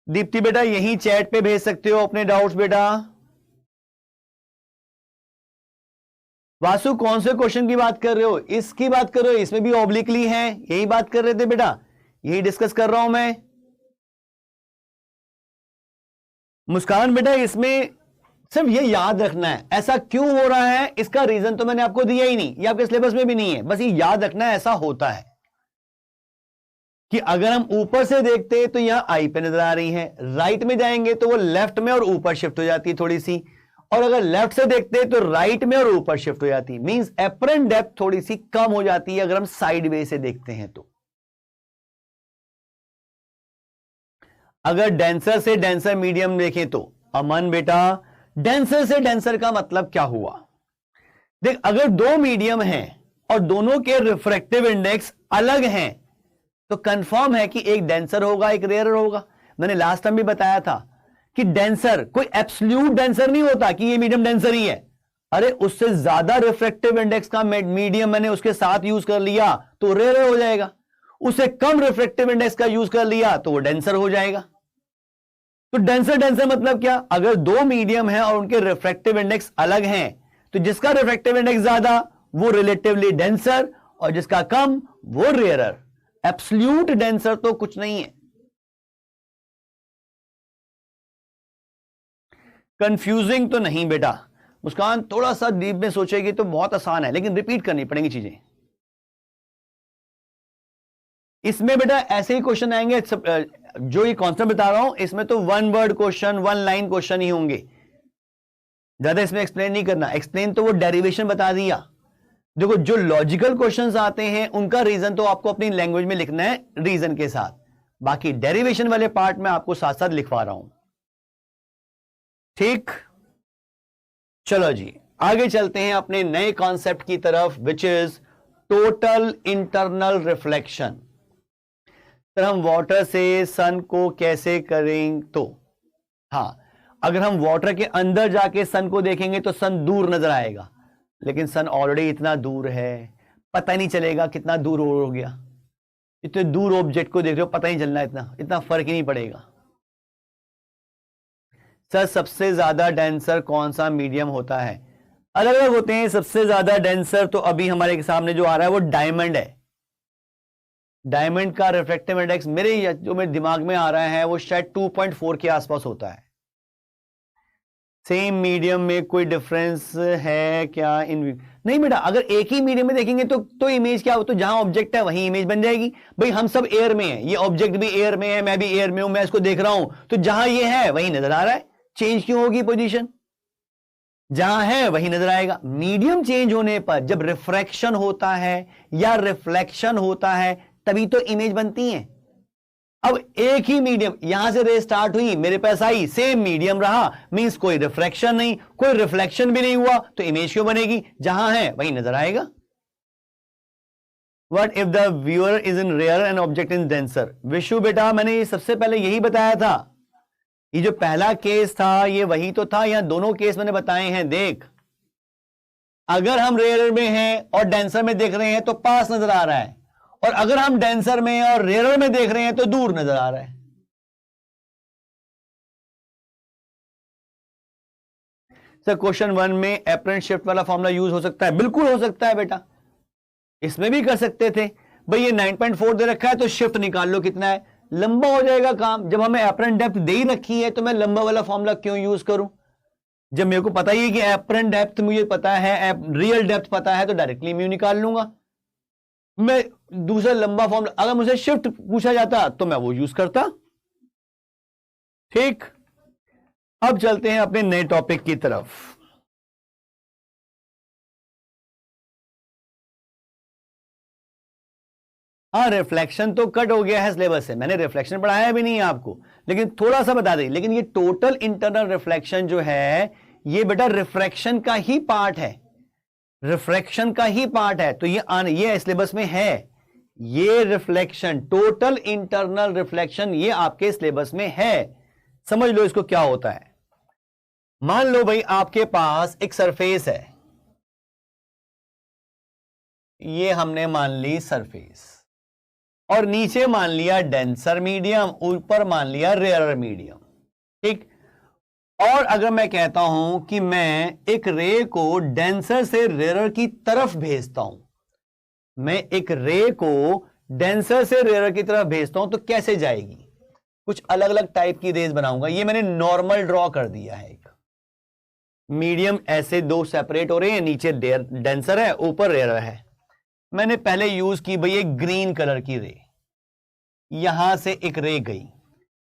दीप्ति बेटा यही चैट पे भेज सकते हो अपने डाउट्स बेटा। वासु कौन से क्वेश्चन की बात कर रहे हो? इसकी बात कर रहे हो? इसमें भी ऑब्लिकली है, यही बात कर रहे थे बेटा, यही डिस्कस कर रहा हूं मैं। मुस्कान बेटा इसमें सिर्फ ये याद रखना है ऐसा क्यों हो रहा है, इसका रीजन तो मैंने आपको दिया ही नहीं, ये आपके सिलेबस में भी नहीं है, बस ये याद रखना है ऐसा होता है कि अगर हम ऊपर से देखते हैं तो यहां आई पे नजर आ रही है, राइट में जाएंगे तो वो लेफ्ट में और ऊपर शिफ्ट हो जाती है थोड़ी सी, और अगर लेफ्ट से देखते हैं तो राइट में और ऊपर शिफ्ट हो जाती है। मींस एपरेंट डेप्थ थोड़ी सी कम हो जाती है अगर हम साइड वे से देखते हैं तो। अगर डेंसर से डेंसर मीडियम देखें तो, अमन बेटा डेंसर से डेंसर का मतलब क्या हुआ? देख, अगर दो मीडियम हैं और दोनों के रिफ्रैक्टिव इंडेक्स अलग हैं तो कंफर्म है कि एक डेंसर होगा एक रेयर होगा। मैंने लास्ट टाइम भी बताया था कि डेंसर कोई एब्सोल्यूट डेंसर नहीं होता कि ये मीडियम डेंसर ही है, अरे उससे ज्यादा रिफ्रैक्टिव इंडेक्स का मीडियम मैंने उसके साथ यूज कर लिया तो रेयर हो जाएगा, उससे कम रिफ्रैक्टिव इंडेक्स का यूज कर लिया तो वो डेंसर हो जाएगा। तो डेंसर डेंसर मतलब क्या? अगर दो मीडियम है और उनके रिफ्रैक्टिव इंडेक्स अलग हैं तो जिसका रिफ्रैक्टिव इंडेक्स ज्यादा वो रिलेटिवली डेंसर और जिसका कम वो रेयरर। एब्सोल्यूट डेंसर तो कुछ नहीं है। कंफ्यूजिंग तो नहीं बेटा, मुस्कान थोड़ा सा डीप में सोचेगी तो बहुत आसान है, लेकिन रिपीट करनी पड़ेंगी चीजें। इसमें बेटा ऐसे ही क्वेश्चन आएंगे, जो ये कॉन्सेप्ट बता रहा हूं इसमें तो one word question one line question ही होंगे, ज्यादा इसमें एक्सप्लेन नहीं करना। एक्सप्लेन तो वो डेरिवेशन बता दिया। देखो जो लॉजिकल क्वेश्चंस आते हैं उनका रीजन तो आपको अपनी लैंग्वेज में लिखना है रीजन के साथ, बाकी डेरिवेशन वाले पार्ट में आपको साथ साथ लिखवा रहा हूं। ठीक, चलो जी आगे चलते हैं अपने नए कॉन्सेप्ट की तरफ, which is total internal reflection. तो हम वाटर से सन को कैसे करें, तो हाँ, अगर हम वाटर के अंदर जाके सन को देखेंगे तो सन दूर नजर आएगा, लेकिन सन ऑलरेडी इतना दूर है, पता ही नहीं चलेगा कितना दूर हो गया। इतने दूर ऑब्जेक्ट को देख रहे हो, पता ही चलना, इतना इतना फर्क ही नहीं पड़ेगा। सर सबसे ज्यादा डेंसर कौन सा मीडियम होता है? अलग अलग होते हैं। सबसे ज्यादा डेंसर तो अभी हमारे सामने जो आ रहा है वो डायमंड है। डायमंड का रिफ्रैक्टिव इंडेक्स मेरे दिमाग में आ रहा है वो शायद 2.4 के आसपास होता है। सेम मीडियम में कोई डिफरेंस है क्या इन? नहीं बेटा, अगर एक ही मीडियम में देखेंगे तो इमेज क्या हो, तो जहां ऑब्जेक्ट है वहीं इमेज बन जाएगी। भाई हम सब एयर में हैं, ये ऑब्जेक्ट भी एयर में है, मैं भी एयर में हूं, मैं इसको देख रहा हूं, तो जहां ये है वहीं नजर आ रहा है। चेंज क्यों होगी पोजीशन? जहां है वहीं नजर आएगा। मीडियम चेंज होने पर जब रिफ्रैक्शन होता है या रिफ्लेक्शन होता है तभी तो इमेज बनती है। अब एक ही मीडियम, यहां से रे स्टार्ट हुई, मेरे पास आई, सेम मीडियम रहा, मींस कोई रिफ्रैक्शन नहीं, कोई रिफ्लेक्शन भी नहीं हुआ, तो इमेज क्यों बनेगी? जहां है वहीं नजर आएगा। What if the viewer is in rear and object is denser? Vishu बेटा, मैंने सबसे पहले यही बताया था। ये जो पहला केस था ये वही तो था, यहां दोनों केस मैंने बताए हैं। देख, अगर हम रेयर में हैं और डेंसर में देख रहे हैं तो पास नजर आ रहा है, और अगर हम डेंसर में और रेयर में देख रहे हैं तो दूर नजर आ रहा है। सर क्वेश्चन 1 में एपरेंट शिफ्ट वाला फॉर्मूला यूज हो सकता है? बिल्कुल हो सकता है बेटा, इसमें भी कर सकते थे। भाई ये 9.4 दे रखा है तो शिफ्ट निकाल लो कितना है, लंबा हो जाएगा काम। जब हमें एपरेंट डेप्थ दे ही रखी है तो मैं लंबा वाला फॉर्मूला क्यों यूज करूं? जब मेरे को पता ही है कि एपरेंट डेप्थ मुझे पता है, रियल डेप्थ पता है, तो डायरेक्टली म्यू निकाल लूंगा। मैं दूसरा लंबा फॉर्मूला, अगर मुझे शिफ्ट पूछा जाता तो मैं वो यूज करता। ठीक, अब चलते हैं अपने नए टॉपिक की तरफ। हाँ, रिफ्लेक्शन तो कट हो गया है सिलेबस से, मैंने रिफ्लेक्शन पढ़ाया भी नहीं है आपको, लेकिन थोड़ा सा बता दें। लेकिन ये टोटल इंटरनल रिफ्लेक्शन जो है ये बेटा रिफ्रैक्शन का ही पार्ट है, रिफ्रैक्शन का ही पार्ट है। तो ये सिलेबस में है, ये रिफ्लेक्शन, टोटल इंटरनल रिफ्लेक्शन, ये आपके सिलेबस में है। समझ लो इसको क्या होता है। मान लो भाई आपके पास एक सरफेस है, ये हमने मान ली सरफेस, और नीचे मान लिया डेंसर मीडियम, ऊपर मान लिया रेयर मीडियम। ठीक, और अगर मैं कहता हूं कि मैं एक रे को डेंसर से रेयर की तरफ भेजता हूं, मैं एक रे को डेंसर से रेयर की तरफ भेजता हूं तो कैसे जाएगी? कुछ अलग अलग टाइप की रेज बनाऊंगा। ये मैंने नॉर्मल ड्रॉ कर दिया है, एक मीडियम ऐसे दो सेपरेट हो रहे हैं, नीचे डेंसर है, ऊपर रेयर है। मैंने पहले यूज की भाई एक ग्रीन कलर की रे, यहां से एक रे गई।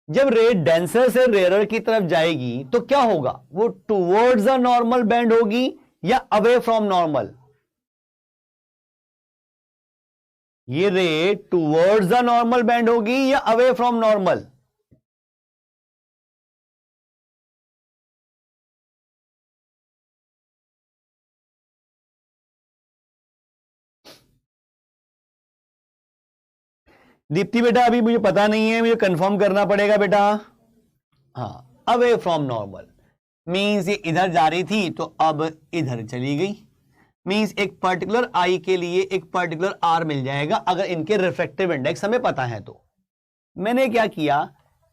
जब रे डेंसर से रेयर की तरफ जाएगी तो क्या होगा? वो टुवर्ड्स द नॉर्मल बेंड होगी या अवे फ्रॉम नॉर्मल? ये रे टुवर्ड्स द नॉर्मल बेंड होगी या अवे फ्रॉम नॉर्मल? दीप्ति बेटा अभी मुझे पता नहीं है, मुझे कंफर्म करना पड़ेगा बेटा। हाँ, अवे फ्रॉम नॉर्मल मींस ये इधर जा रही थी तो अब इधर चली गई, मींस एक पर्टिकुलर आई के लिए एक पर्टिकुलर आर मिल जाएगा अगर इनके रिफ्रैक्टिव इंडेक्स हमें पता है। तो मैंने क्या किया,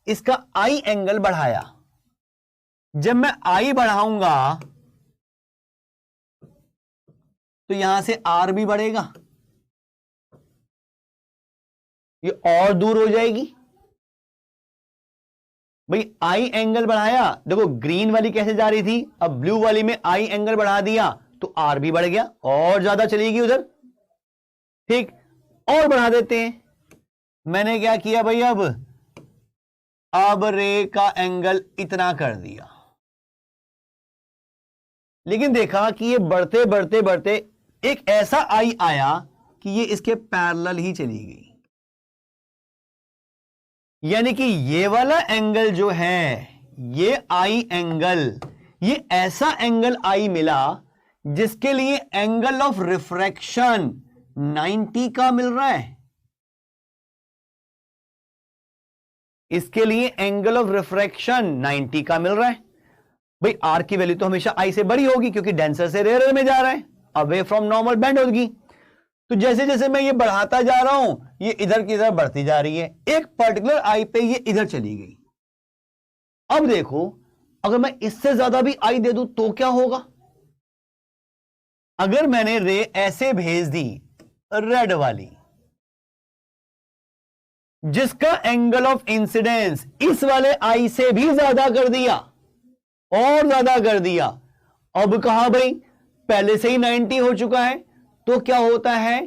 इसका आई एंगल बढ़ाया। जब मैं आई बढ़ाऊंगा तो यहां से आर भी बढ़ेगा, ये और दूर हो जाएगी। भाई आई एंगल बढ़ाया, देखो ग्रीन वाली कैसे जा रही थी, अब ब्लू वाली में आई एंगल बढ़ा दिया तो आर भी बढ़ गया, और ज्यादा चलेगी उधर। ठीक, और बढ़ा देते हैं। मैंने क्या किया भाई, अब रे का एंगल इतना कर दिया, लेकिन देखा कि ये बढ़ते बढ़ते बढ़ते एक ऐसा आई आया कि ये इसके पैरेलल ही चली गई। यानी कि ये वाला एंगल जो है, ये आई एंगल, ये ऐसा एंगल आई मिला जिसके लिए एंगल ऑफ रिफ्रैक्शन 90 का मिल रहा है। इसके लिए एंगल ऑफ रिफ्रैक्शन 90 का मिल रहा है। भाई आर की वैल्यू तो हमेशा आई से बड़ी होगी क्योंकि डेंसर से रेयर में जा रहा है, अवे फ्रॉम नॉर्मल बेंड होगी। तो जैसे जैसे मैं ये बढ़ाता जा रहा हूं ये इधर की इधर बढ़ती जा रही है, एक पर्टिकुलर आई पे ये इधर चली गई। अब देखो अगर मैं इससे ज्यादा भी आई दे दूं तो क्या होगा? अगर मैंने रे ऐसे भेज दी रेड वाली जिसका एंगल ऑफ इंसिडेंस इस वाले आई से भी ज्यादा कर दिया और ज्यादा कर दिया, अब कहा भाई पहले से ही 90 हो चुका है, तो क्या होता है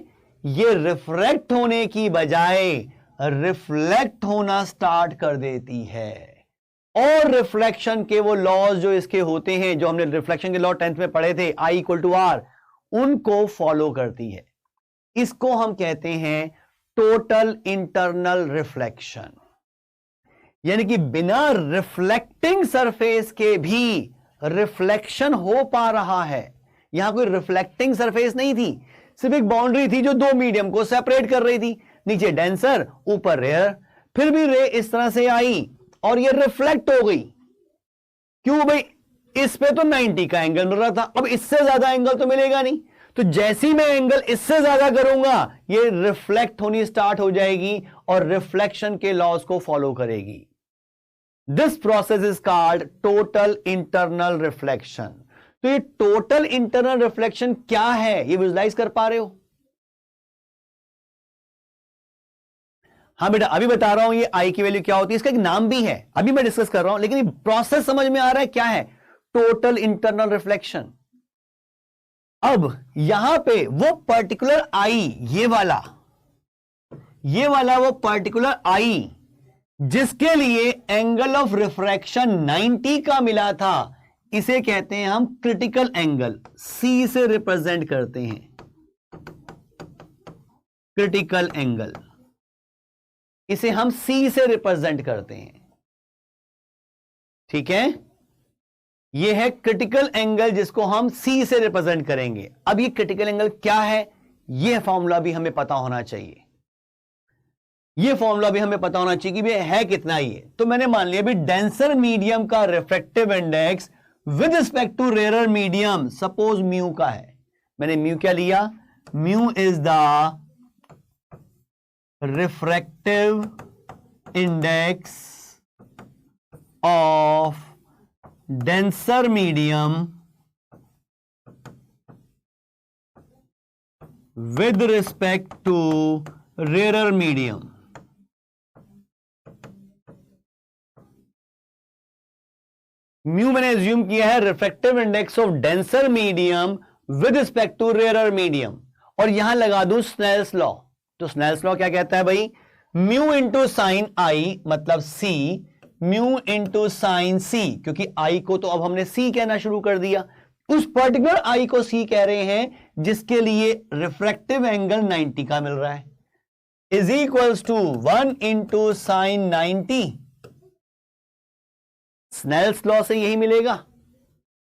ये रिफ्रैक्ट होने की बजाय रिफ्लेक्ट होना स्टार्ट कर देती है। और रिफ्लेक्शन के वो लॉज जो इसके होते हैं, जो हमने रिफ्लेक्शन के लॉ 10th में पढ़े थे, I इक्वल टू आर, उनको फॉलो करती है। इसको हम कहते हैं टोटल इंटरनल रिफ्लेक्शन। यानी कि बिना रिफ्लेक्टिंग सरफेस के भी रिफ्लेक्शन हो पा रहा है। यहां कोई रिफ्लेक्टिंग सरफेस नहीं थी, सिर्फ एक बाउंड्री थी जो दो मीडियम को सेपरेट कर रही थी, नीचे डेंसर ऊपर रेयर। फिर भी रे इस तरह से आई और ये रिफ्लेक्ट हो गई। क्यों भाई? इस पे तो 90 का एंगल मिल रहा था, अब इससे ज्यादा एंगल तो मिलेगा नहीं, तो जैसी मैं एंगल इससे ज्यादा करूंगा ये रिफ्लेक्ट होनी स्टार्ट हो जाएगी और रिफ्लेक्शन के लॉज को फॉलो करेगी। This process is called total internal reflection. तो ये टोटल इंटरनल रिफ्लेक्शन क्या है, ये विजुलाइज कर पा रहे हो? हाँ बेटा अभी बता रहा हूं ये आई की वैल्यू क्या होती है, इसका एक नाम भी है, अभी मैं डिस्कस कर रहा हूं, लेकिन ये प्रोसेस समझ में आ रहा है क्या है टोटल इंटरनल रिफ्लेक्शन। अब यहां पे वो पर्टिकुलर आई, ये वाला वो पर्टिकुलर आई जिसके लिए एंगल ऑफ रिफ्रैक्शन 90 का मिला था, इसे कहते हैं हम क्रिटिकल एंगल, सी से रिप्रेजेंट करते हैं क्रिटिकल एंगल, इसे हम सी से रिप्रेजेंट करते हैं। ठीक है, यह है क्रिटिकल एंगल जिसको हम सी से रिप्रेजेंट करेंगे। अब ये क्रिटिकल एंगल क्या है, यह फॉर्मूला भी हमें पता होना चाहिए, यह फॉर्मूला भी हमें पता होना चाहिए कि है कितना ही है। तो मैंने मान लिया भी डेंसर मीडियम का refractive index with respect to rare medium suppose mu का है। मैंने म्यू क्या लिया, mu is the refractive index of denser medium with respect to rarer medium। Mu मैंने एज्यूम किया है refractive index of denser medium with respect to rare medium, और यहां लगा दूं स्नेल्स लॉ। तो स्नेल्स लॉ क्या कहता है भाई, म्यू इंटू साइन आई मतलब c, mu into sine c, क्योंकि आई को तो अब हमने सी कहना शुरू कर दिया, उस पर्टिकुलर आई को सी कह रहे हैं जिसके लिए रिफ्रैक्टिव एंगल 90 का मिल रहा है, is equals to 1 into sine 90। Snell's law से यही मिलेगा।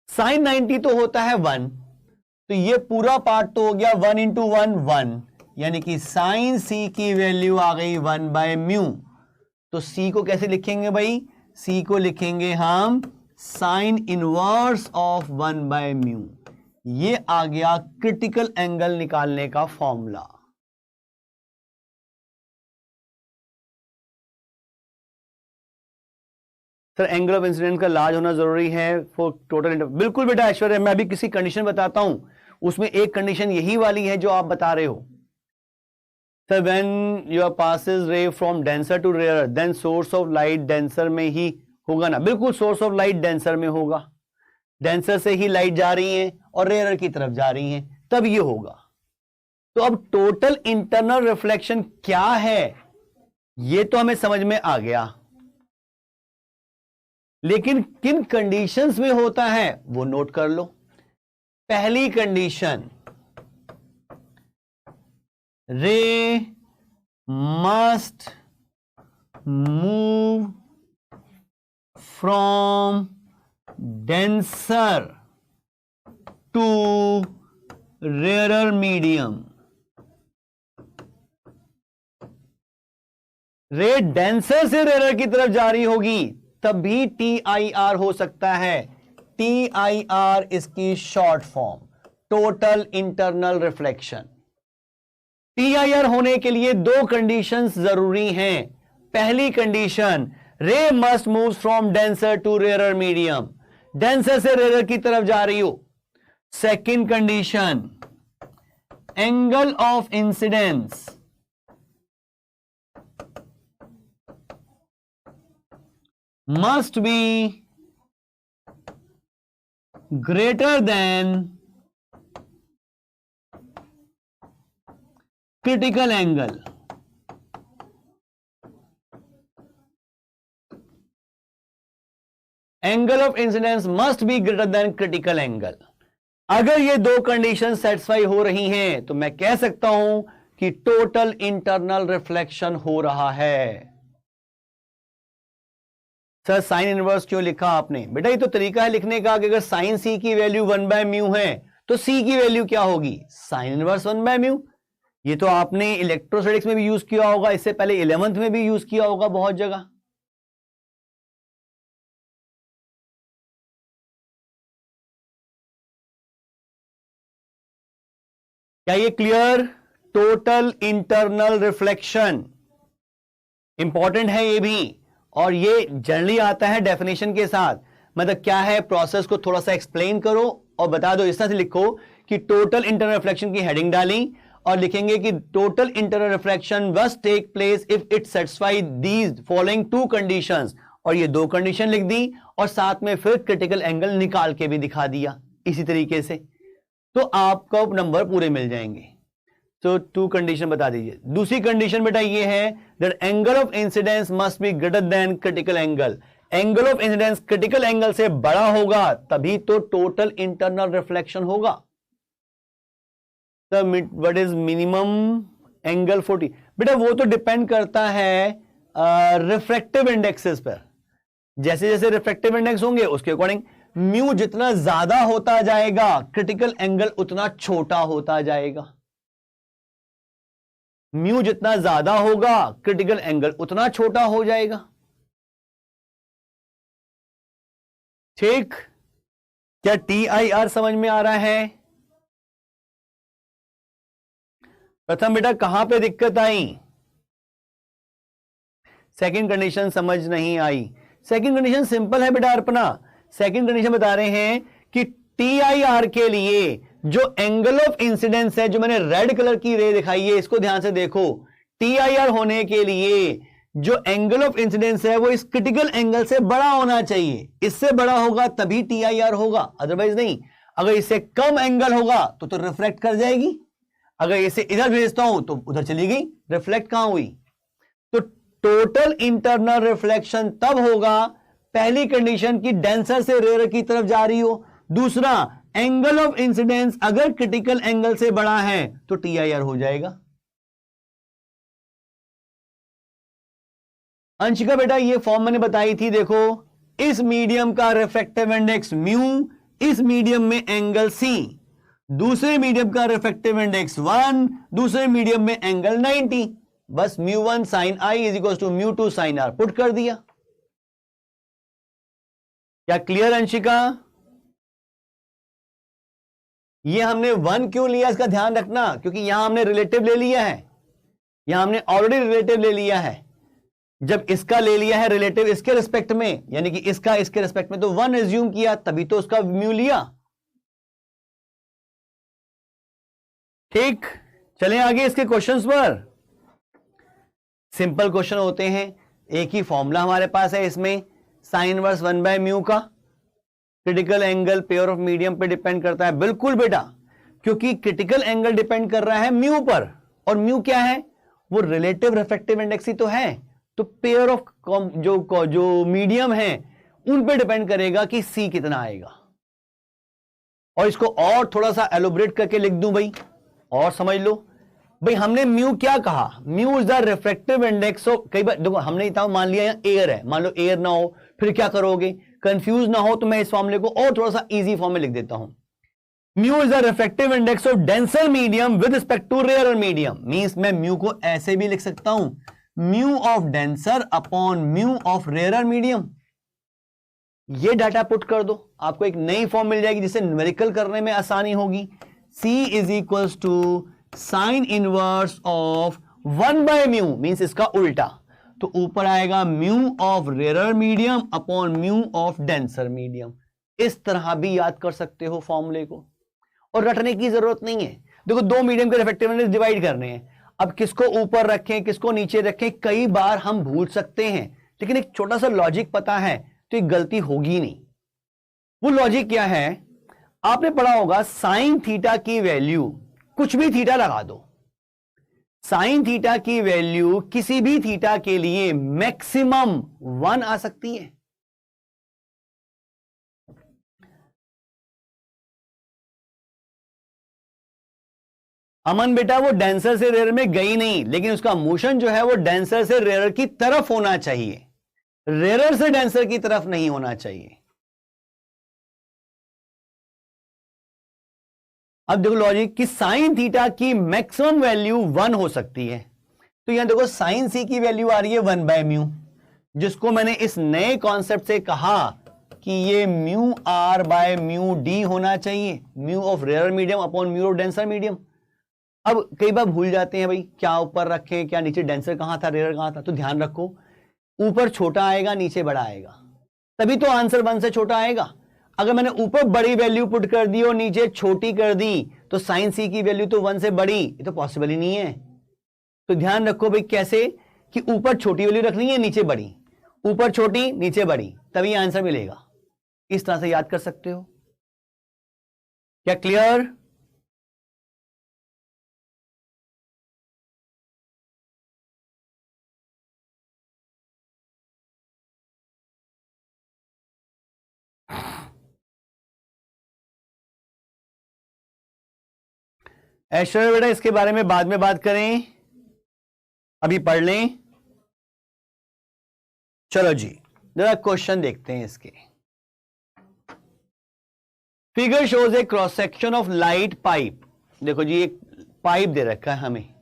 साइन 90 तो होता है 1, तो ये पूरा पार्ट तो हो गया 1 इंटू 1 1, यानी कि साइन सी की वैल्यू आ गई 1 बाय म्यू। तो सी को कैसे लिखेंगे भाई, सी को लिखेंगे हम sign inverse of 1 by mu. ये आ गया क्रिटिकल एंगल निकालने का formula. Sir angle of incidence का लार्ज होना जरूरी है फॉर टोटल, बिल्कुल बेटा ऐश्वर्या, मैं अभी किसी कंडीशन बताता हूं, उसमें एक कंडीशन यही वाली है जो आप बता रहे हो। Sir when your passes ray from denser to rare then source of light denser में ही होगा ना, बिल्कुल सोर्स ऑफ लाइट डेंसर में होगा, डेंसर से ही लाइट जा रही है और रेयर की तरफ जा रही है, तब ये होगा। तो अब टोटल इंटरनल रिफ्लेक्शन क्या है ये तो हमें समझ में आ गया, लेकिन किन कंडीशंस में होता है वो नोट कर लो। पहली condition, ray must move from denser to rarer medium, रे डेंसर से रेयर की तरफ जा रही होगी तभी TIR हो सकता है। TIR इसकी short form, total internal reflection. TIR होने के लिए दो कंडीशंस जरूरी हैं। पहली condition, ray must move from denser to rare medium, denser से रेयर की तरफ जा रही हो। Second condition, angle of incidence must be greater than critical angle. Angle of incidence must be greater than critical angle. अगर ये दो condition satisfy हो रही हैं तो मैं कह सकता हूं कि टोटल इंटरनल रिफ्लेक्शन हो रहा है। सर साइन इनवर्स क्यों लिखा आपने? बेटा ये तो तरीका है लिखने का कि अगर साइन सी की वैल्यू 1/μ है तो सी की वैल्यू क्या होगी? Sine inverse 1/μ। ये तो आपने इलेक्ट्रोस्टैटिक्स में भी यूज किया होगा, इससे पहले 11th में भी यूज किया होगा बहुत जगह। क्या ये clear? Total internal reflection important है ये भी, और ये जनरली आता है डेफिनेशन के साथ। मतलब क्या है, प्रोसेस को थोड़ा सा एक्सप्लेन करो और बता दो। इस तरह से लिखो कि टोटल इंटरनल रिफ्लेक्शन की हेडिंग डाली और लिखेंगे कि total internal reflection must take place if it satisfy these following two conditions, और ये दो कंडीशन लिख दी और साथ में फिर क्रिटिकल एंगल निकाल के भी दिखा दिया इसी तरीके से, तो आपको नंबर पूरे मिल जाएंगे। तो टू कंडीशन बता दीजिए। दूसरी कंडीशन बेटा ये है that angle of incidence must be greater than critical angle. Angle of incidence critical angle से बड़ा होगा तभी तो टोटल इंटरनल रिफ्लेक्शन होगा। What is minimum angle 40? बेटा वो तो डिपेंड करता है रिफ्रैक्टिव इंडेक्सेस पर। जैसे जैसे रिफ्रैक्टिव इंडेक्स होंगे उसके अकॉर्डिंग म्यू जितना ज्यादा होता जाएगा क्रिटिकल एंगल उतना छोटा होता जाएगा। म्यू जितना ज्यादा होगा क्रिटिकल एंगल उतना छोटा हो जाएगा। ठीक? क्या TIR समझ में आ रहा है? प्रथम बेटा कहां पे दिक्कत आई? सेकंड कंडीशन समझ नहीं आई। सेकंड कंडीशन सिंपल है बेटा अर्पणा। सेकंड कंडीशन बता रहे हैं कि TIR के लिए जो एंगल ऑफ इंसिडेंस है, जो मैंने रेड कलर की रे दिखाई है, इसको ध्यान से देखो। TIR होने के लिए जो एंगल ऑफ इंसिडेंस है वो इस क्रिटिकल एंगल से बड़ा होना चाहिए। इससे बड़ा होगा तभी TIR होगा, अदरवाइज नहीं। अगर इससे कम एंगल होगा तो रिफ्लेक्ट कर जाएगी। अगर इसे इधर भेजता हूं तो उधर चली गई, रिफ्लेक्ट कहां हुई? तो टोटल इंटरनल रिफ्लेक्शन तब होगा पहली कंडीशन की डेंसर से रेयर की तरफ जा रही हो। दूसरा, एंगल ऑफ इंसिडेंस अगर क्रिटिकल एंगल से बड़ा है तो TIR हो जाएगा। अंशिका बेटा ये फॉर्म मैंने बताई थी, देखो इस मीडियम का रिफ्रैक्टिव इंडेक्स म्यू, इस मीडियम में एंगल C, दूसरे मीडियम का रिफ्रैक्टिव इंडेक्स 1, दूसरे मीडियम में एंगल 90। बस μ1 sin I is equal to μ2 sin R put कर दिया। क्या क्लियर अंशिका? ये हमने 1 क्यों लिया इसका ध्यान रखना, क्योंकि यहां हमने रिलेटिव ले लिया है, यहां हमने ऑलरेडी रिलेटिव ले लिया है। जब इसका ले लिया है रिलेटिव इसके रिस्पेक्ट में, यानी कि इसका इसके रिस्पेक्ट में, तो 1 एज्यूम किया तभी तो उसका म्यू लिया। ठीक, चलें आगे इसके क्वेश्चंस पर। सिंपल क्वेश्चन होते हैं, एक ही फॉर्मूला हमारे पास है इसमें, साइन इनवर्स 1/μ का। Critical angle pair of medium पे डिपेंड करता है। बिल्कुल बेटा, क्योंकि क्रिटिकल एंगल डिपेंड कर रहा है म्यू पर, और म्यू क्या है? वो रिलेटिव रिफ्रैक्टिव इंडेक्स ही तो है। तो पेयर ऑफ जो मीडियम है उन पे डिपेंड करेगा कि सी कितना आएगा। और इसको और थोड़ा सा एलोबरेट करके लिख दूं भाई, और समझ लो भाई। हमने म्यू क्या कहा? Mu is the refractive index of, कई बार देखो हमने इतना मान लिया एयर है, मान लो एयर ना हो फिर क्या करोगे? कंफ्यूज ना हो तो मैं इस फॉर्मूले को और थोड़ा सा इजी फॉर्म में लिख देता हूं। Mu is the refractive index of denser medium with respect to rare medium. Means मैं म्यू को ऐसे भी लिख सकता हूं, mu of denser upon mu of rare medium. ये डाटा पुट कर दो, आपको एक नई फॉर्म मिल जाएगी जिससे न्यूमेरिकल करने में आसानी होगी। C is equals to sine inverse of 1/μ, means इसका उल्टा, तो ऊपर आएगा mu of rare medium upon mu of denser medium. इस तरह भी याद कर सकते हो फॉर्मूले को, और रटने की जरूरत नहीं है। देखो दो मीडियम के रिफ्रैक्टिव इंडेक्स डिवाइड करने हैं, अब किसको ऊपर रखें किसको नीचे रखें कई बार हम भूल सकते हैं, लेकिन एक छोटा सा लॉजिक पता है तो एक गलती होगी नहीं। वो लॉजिक क्या है, आपने पढ़ा होगा साइन थीटा की वैल्यू, कुछ भी थीटा लगा दो, साइन थीटा की वैल्यू किसी भी थीटा के लिए मैक्सिमम 1 आ सकती है। अमन बेटा वो डेंसर से रेयर में गई नहीं, लेकिन उसका मोशन जो है वो डेंसर से रेयर की तरफ होना चाहिए, रेयर से डेंसर की तरफ नहीं होना चाहिए। अब देखो लॉजिक कि साइन थीटा की मैक्सिमम वैल्यू 1 हो सकती है, तो यहां देखो साइन सी की वैल्यू आ रही है 1/μ, जिसको मैंने इस नए कॉन्सेप्ट से कहा कि ये mu r by mu d होना चाहिए, mu of rare medium upon mu of denser medium. अब कई बार भूल जाते हैं भाई क्या ऊपर रखें क्या नीचे, डेंसर कहां था रेयर कहां था, तो ध्यान रखो ऊपर छोटा आएगा नीचे बड़ा आएगा, तभी तो आंसर 1 से छोटा आएगा। अगर मैंने ऊपर बड़ी वैल्यू पुट कर दी और नीचे छोटी कर दी तो साइन सी की वैल्यू तो 1 से बड़ी, ये तो पॉसिबल ही नहीं है। तो ध्यान रखो भाई कैसे कि ऊपर छोटी वैल्यू रखनी है नीचे बड़ी, ऊपर छोटी नीचे बड़ी, तभी आंसर मिलेगा। इस तरह से याद कर सकते हो। क्या क्लियर? ऐश्वर्या बेटा इसके बारे में बाद में बात करें, अभी पढ़ लें। चलो जी जरा क्वेश्चन देखते हैं इसके। Figure shows A cross section of light pipe. देखो जी एक पाइप दे रखा है हमें,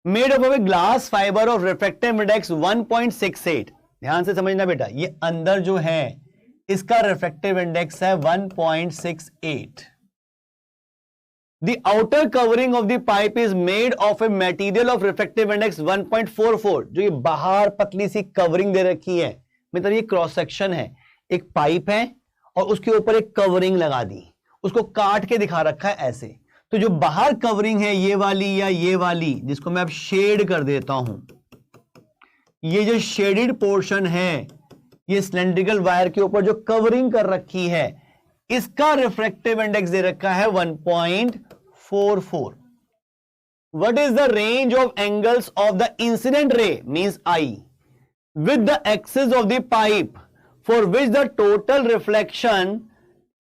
made of a glass fibre of refractive index 1.68। ध्यान से समझना बेटा, ये अंदर जो है इसका रिफ्रैक्टिव इंडेक्स है 1.68। The outer covering of the pipe is made of a material of refractive index 1.44। जो ये बाहर पतली सी कवरिंग दे रखी है, मतलब ये क्रॉस सेक्शन है, एक पाइप है और उसके ऊपर एक कवरिंग लगा दी, उसको काट के दिखा रखा है ऐसे। तो जो बाहर कवरिंग है ये वाली या ये वाली, जिसको मैं अब शेड कर देता हूं, ये जो शेडेड पोर्शन है, ये सिलेंड्रिकल वायर के ऊपर जो कवरिंग कर रखी है, इसका रिफ्रैक्टिव इंडेक्स दे रखा है 1.44। What is the range of angles of the incident ray means I with the axis of the pipe for which the total reflection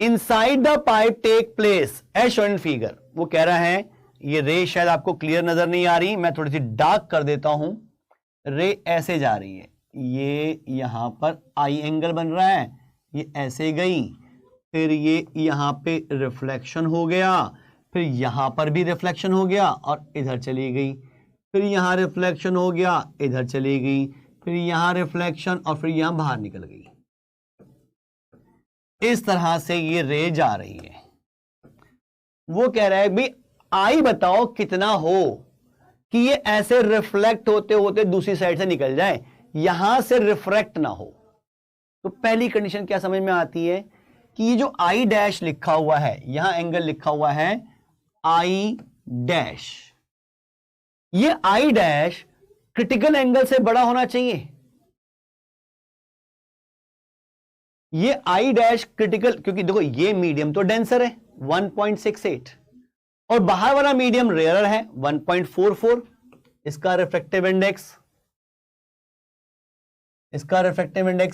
inside the pipe take place as shown in figure। वो कह रहा है, ये रे शायद आपको clear नजर नहीं आ रही, मैं थोड़ी सी डार्क कर देता हूं। रे ऐसे जा रही है, ये यहां पर आई एंगल बन रहा है, ये ऐसे गई, फिर ये यहां पे रिफ्लेक्शन हो गया, फिर यहां पर भी रिफ्लेक्शन हो गया और इधर चली गई, फिर यहां रिफ्लेक्शन हो गया इधर चली गई, फिर यहां रिफ्लेक्शन और फिर यहां बाहर निकल गई। इस तरह से ये रे जा रही है। वो कह रहा है भाई आई बताओ कितना हो कि ये ऐसे रिफ्लेक्ट होते होते दूसरी साइड से निकल जाए, यहां से रिफ्रैक्ट ना हो। तो पहली कंडीशन क्या समझ में आती है कि ये जो आई डैश लिखा हुआ है, यहां एंगल लिखा हुआ है आई डैश, ये आई डैश क्रिटिकल एंगल से बड़ा होना चाहिए। ये आई डैश क्रिटिकल, क्योंकि देखो ये मीडियम तो डेंसर है 1.68 और बाहर वाला मीडियम रेयर है 1.44। इसका रिफ्रैक्टिव इंडेक्स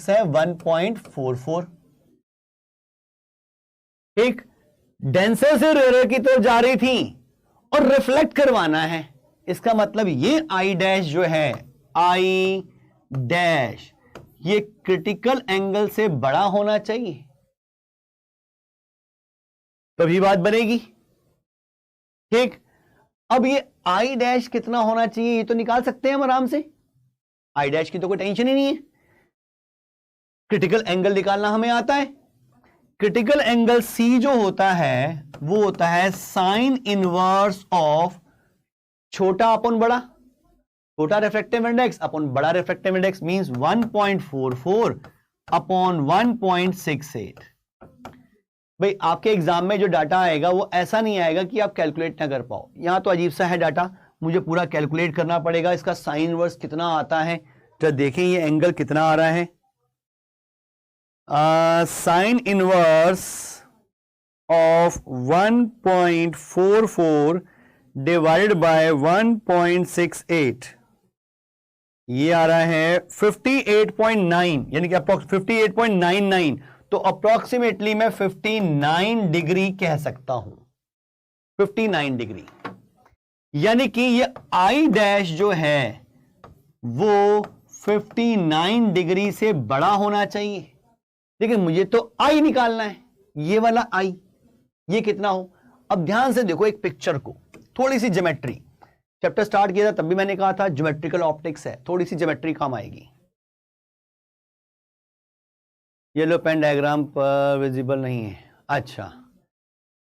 है 1.44। एक डेंसर से रेयर की तरफ जा रही थी और रिफ्लेक्ट करवाना है, इसका मतलब ये आई डैश जो है, आई डैश ये क्रिटिकल एंगल से बड़ा होना चाहिए, तभी बात बनेगी। ठीक, अब ये आई डैश कितना होना चाहिए ये तो निकाल सकते हैं हम आराम से, आई डैश की तो कोई टेंशन ही नहीं है। क्रिटिकल एंगल निकालना हमें आता है। क्रिटिकल एंगल सी जो होता है वो होता है साइन इनवर्स ऑफ छोटा अपन बड़ा, छोटा रिफ्रैक्टिव इंडेक्स अपन बड़ा रिफ्रैक्टिव इंडेक्स, मींस 1.44 अपॉन 1.68। भाई आपके एग्जाम में जो डाटा आएगा वो ऐसा नहीं आएगा कि आप कैलकुलेट ना कर पाओ। यहां तो अजीब सा है डाटा, मुझे पूरा कैलकुलेट करना पड़ेगा। इसका साइन इनवर्स कितना आता है, तो देखें ये एंगल कितना आ रहा है। Sign inverse of 1.44 divided by 1.68, ये आ रहा है 58.9, यानी कि 58.99। तो अप्रोक्सीमेटली मैं 59 डिग्री कह सकता हूं, 59 डिग्री। यानी कि ये आई डैश जो है वो 59 डिग्री से बड़ा होना चाहिए। लेकिन मुझे तो आई निकालना है, ये वाला आई, ये कितना हो। अब ध्यान से देखो एक पिक्चर को, थोड़ी सी ज्योमेट्री, चैप्टर स्टार्ट किया था तब भी मैंने कहा था ज्योमेट्रिकल ऑप्टिक्स है, थोड़ी सी ज्योमेट्री काम आएगी। येलो पेन डायग्राम पर विजिबल नहीं है, अच्छा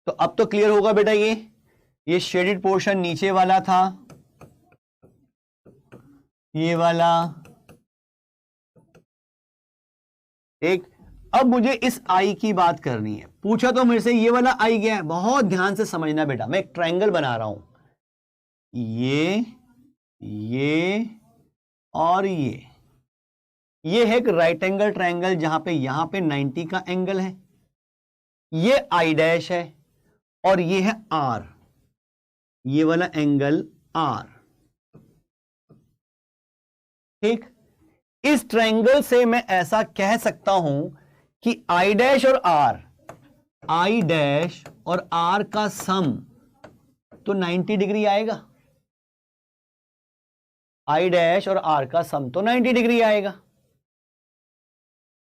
तो अब तो क्लियर होगा बेटा। ये शेडेड पोर्शन नीचे वाला था, ये वाला एक। अब मुझे इस आई की बात करनी है, पूछा तो मेरे से ये वाला आई गया है। बहुत ध्यान से समझना बेटा, मैं एक ट्रायंगल बना रहा हूं, ये और ये है एक राइट एंगल ट्रायंगल जहां पे यहां पे 90 का एंगल है, ये आई डैश है और ये है आर, ये वाला एंगल आर। ठीक, इस ट्रायंगल से मैं ऐसा कह सकता हूं कि आई डैश और आर, आई डैश और आर का सम तो 90 डिग्री आएगा। आई डैश और आर का सम तो 90 डिग्री आएगा।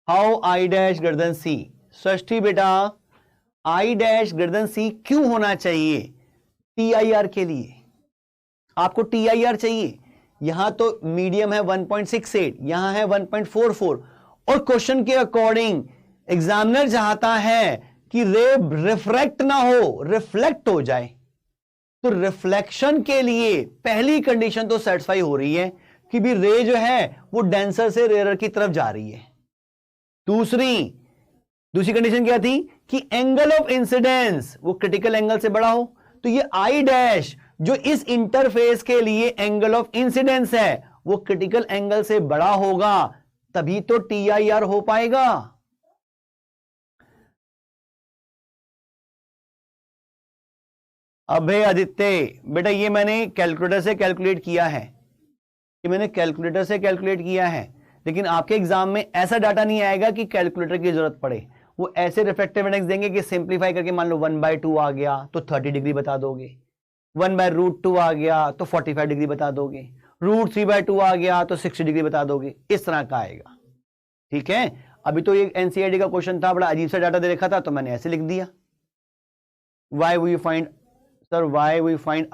How I dash greater than C, षष्ठी बेटा I dash greater than C क्यों होना चाहिए? टी आई आर के लिए आपको टी आई आर चाहिए। यहां तो मीडियम है 1.68, यहां है 1.44 और क्वेश्चन के अकॉर्डिंग एग्जामिनर चाहता है कि रे रिफ्रैक्ट ना हो, रिफ्लेक्ट हो जाए। तो रिफ्लेक्शन के लिए पहली कंडीशन तो सेटिस्फाई हो रही है कि भी रे जो है वो डेंसर से रेयर की तरफ जा रही है। दूसरी कंडीशन क्या थी कि एंगल ऑफ इंसिडेंस वो क्रिटिकल एंगल से बड़ा हो। तो ये आई डैश जो इस इंटरफेस के लिए एंगल ऑफ इंसिडेंस है वो क्रिटिकल एंगल से बड़ा होगा, तभी तो टी आई आर हो पाएगा। अब है आदित्य बेटा, ये मैंने कैलकुलेटर से कैलकुलेट किया है, लेकिन आपके एग्जाम में ऐसा डाटा नहीं आएगा कि कैलकुलेटर की जरूरत पड़े। वो ऐसे रिफ्रैक्टिव इंडेक्स देंगे कि सिंप्लीफाई करके मान लो 1/2 आ गया तो 30 डिग्री बता दोगे, 1/√2 आ गया तो 45 डिग्री बता दोगे, √3/2 आ गया तो 60 डिग्री बता दोगे, इस तरह का आएगा। ठीक है, अभी तो ये एनसीईआरटी का क्वेश्चन था, बड़ा अजीब सा डाटा दे रखा था तो मैंने ऐसे लिख दिया। Why we find sir, why we find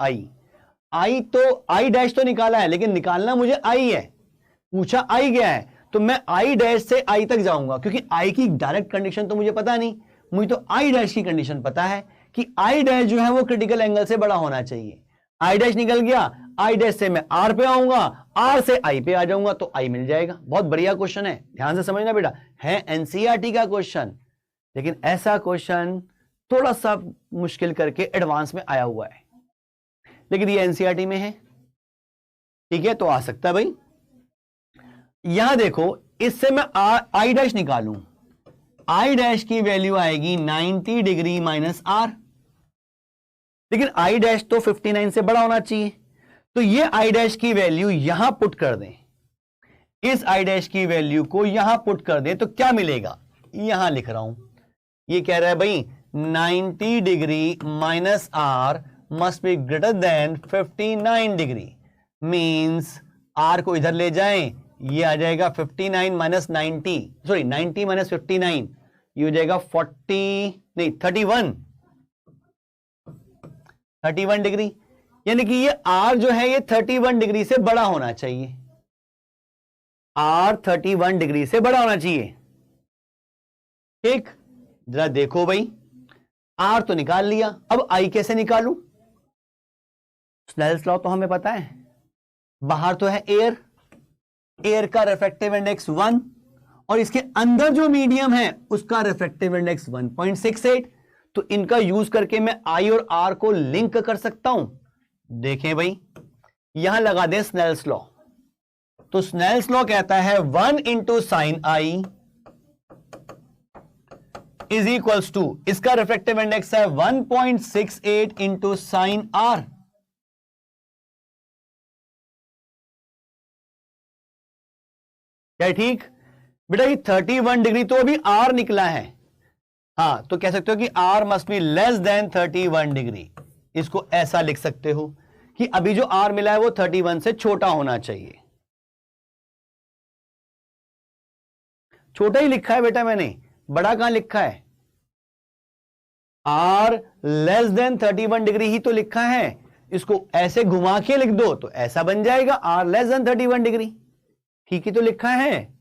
i तो आई डैश तो निकाला है, लेकिन निकालना मुझे आई है, पूछा आई गया है तो मैं आई डैश से आई तक जाऊंगा, क्योंकि आई की डायरेक्ट कंडीशन तो मुझे पता नहीं, मुझे तो आई डैश की कंडीशन पता है कि आई डैश जो है वो क्रिटिकल एंगल से बड़ा होना चाहिए। आई डैश निकल गया, आई डैश से मैं आर पे आऊंगा, आर से आई पे आ जाऊंगा तो आई मिल जाएगा। बहुत बढ़िया क्वेश्चन है, ध्यान से समझना बेटा, है एनसीईआरटी का क्वेश्चन, लेकिन ऐसा क्वेश्चन थोड़ा सा मुश्किल करके एडवांस में आया हुआ है, लेकिन ये एनसीईआरटी में है। ठीक है, तो आ सकता है भाई। यहां देखो, इससे मैं आई डैश निकालूं, आई डैश की वैल्यू आएगी 90 डिग्री माइनस आर, लेकिन आई डैश तो 59 से बड़ा होना चाहिए। तो ये आई डैश की वैल्यू यहां पुट कर दें, इस आई डैश की वैल्यू को यहां पुट कर दें तो क्या मिलेगा, यहां लिख रहा हूं। ये कह रहा है भाई 90 degree minus r must be greater than 59 degree, means r को इधर ले जाएं, ये आ जाएगा 59 माइनस 90, सॉरी 90 माइनस 59, ये हो जाएगा 40 नहीं 31 डिग्री। यानी कि ये R जो है ये 31 डिग्री से बड़ा होना चाहिए, R 31 डिग्री से बड़ा होना चाहिए। ठीक, जरा देखो भाई, R तो निकाल लिया, अब I कैसे निकालूं? स्नेल्स लॉ तो हमें पता है, बाहर तो है एयर, एयर का रिफ्रैक्टिव इंडेक्स 1 और इसके अंदर जो मीडियम है उसका रिफ्रैक्टिव इंडेक्स 1.68, तो इनका यूज करके मैं I और R को लिंक कर सकता हूं। देखें भाई, यहां लगा दें स्नेल्स लॉ, तो स्नेल्स लॉ कहता है 1 into sine i is equals to, इसका रिफ्रैक्टिव इंडेक्स है 1.68 इंटू साइन आर। क्या ठीक बेटा? ये 31 डिग्री तो अभी R निकला है, हाँ, तो कह सकते हो कि R must be less than 31 degree. इसको ऐसा लिख सकते हो कि अभी जो R मिला है वो 31 से छोटा होना चाहिए। छोटा ही लिखा है बेटा मैंने, बड़ा कहां लिखा है? R लेस देन 31 डिग्री ही तो लिखा है, इसको ऐसे घुमा के लिख दो तो ऐसा बन जाएगा R लेस देन 31 डिग्री। ठीक ही तो लिखा है।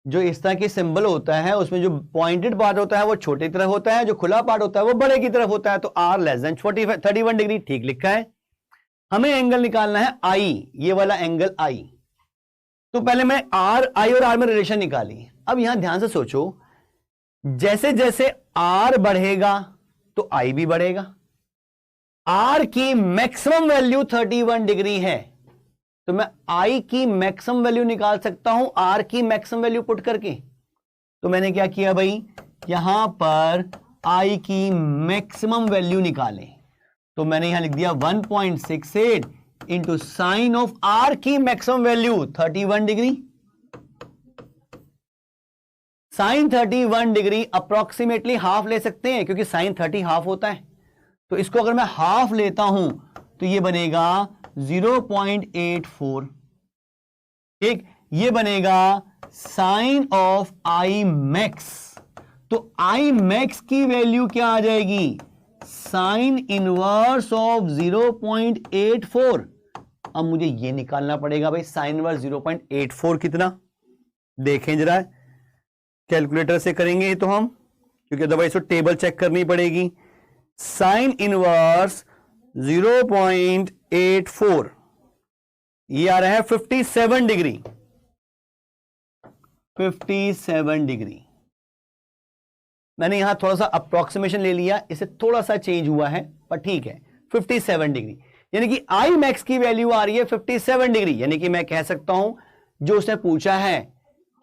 जो इस तरह की सिंबल होता है उसमें जो पॉइंटेड पार्ट होता है वो छोटी तरफ होता है, जो खुला पार्ट होता है वो बड़े की तरफ होता है, तो R लेस देन 31 डिग्री ठीक लिखा है। हमें एंगल निकालना है I, ये वाला एंगल I। तो पहले मैं I और R में रिलेशन निकाली। अब यहां ध्यान से सोचो, जैसे जैसे R बढ़ेगा तो I भी बढ़ेगा। R की मैक्सिमम वैल्यू 31 डिग्री है, तो मैं I की मैक्सिमम वैल्यू निकाल सकता हूं R की मैक्सिमम वैल्यू पुट करके। तो मैंने क्या किया भाई, यहां पर I की मैक्सिमम वैल्यू निकाले, तो मैंने यहां लिख दिया 1.68 इंटू साइन ऑफ R की maximum value 31 degree. Sine 31 degree approximately half ले सकते हैं क्योंकि साइन 30 हाफ होता है, तो इसको अगर मैं हाफ लेता हूं तो ये बनेगा 0.84। ठीक, ये बनेगा साइन ऑफ I मैक्स। तो I मैक्स की वैल्यू क्या आ जाएगी? Sign inverse of 0.84। अब मुझे ये निकालना पड़ेगा भाई, साइन इनवर्स 0.84 कितना? देखें जरा, कैलकुलेटर से करेंगे तो हम, क्योंकि अदरवाइज तो टेबल चेक करनी पड़ेगी। साइन इनवर्स 0.84 ये आ रहा है 57 डिग्री। 57 डिग्री मैंने यहां थोड़ा सा अप्रोक्सीमेशन ले लिया, इसे थोड़ा सा चेंज हुआ है पर ठीक है, 57 डिग्री। यानी कि I मैक्स की वैल्यू आ रही है 57 डिग्री। यानी कि मैं कह सकता हूं, जो उसने पूछा है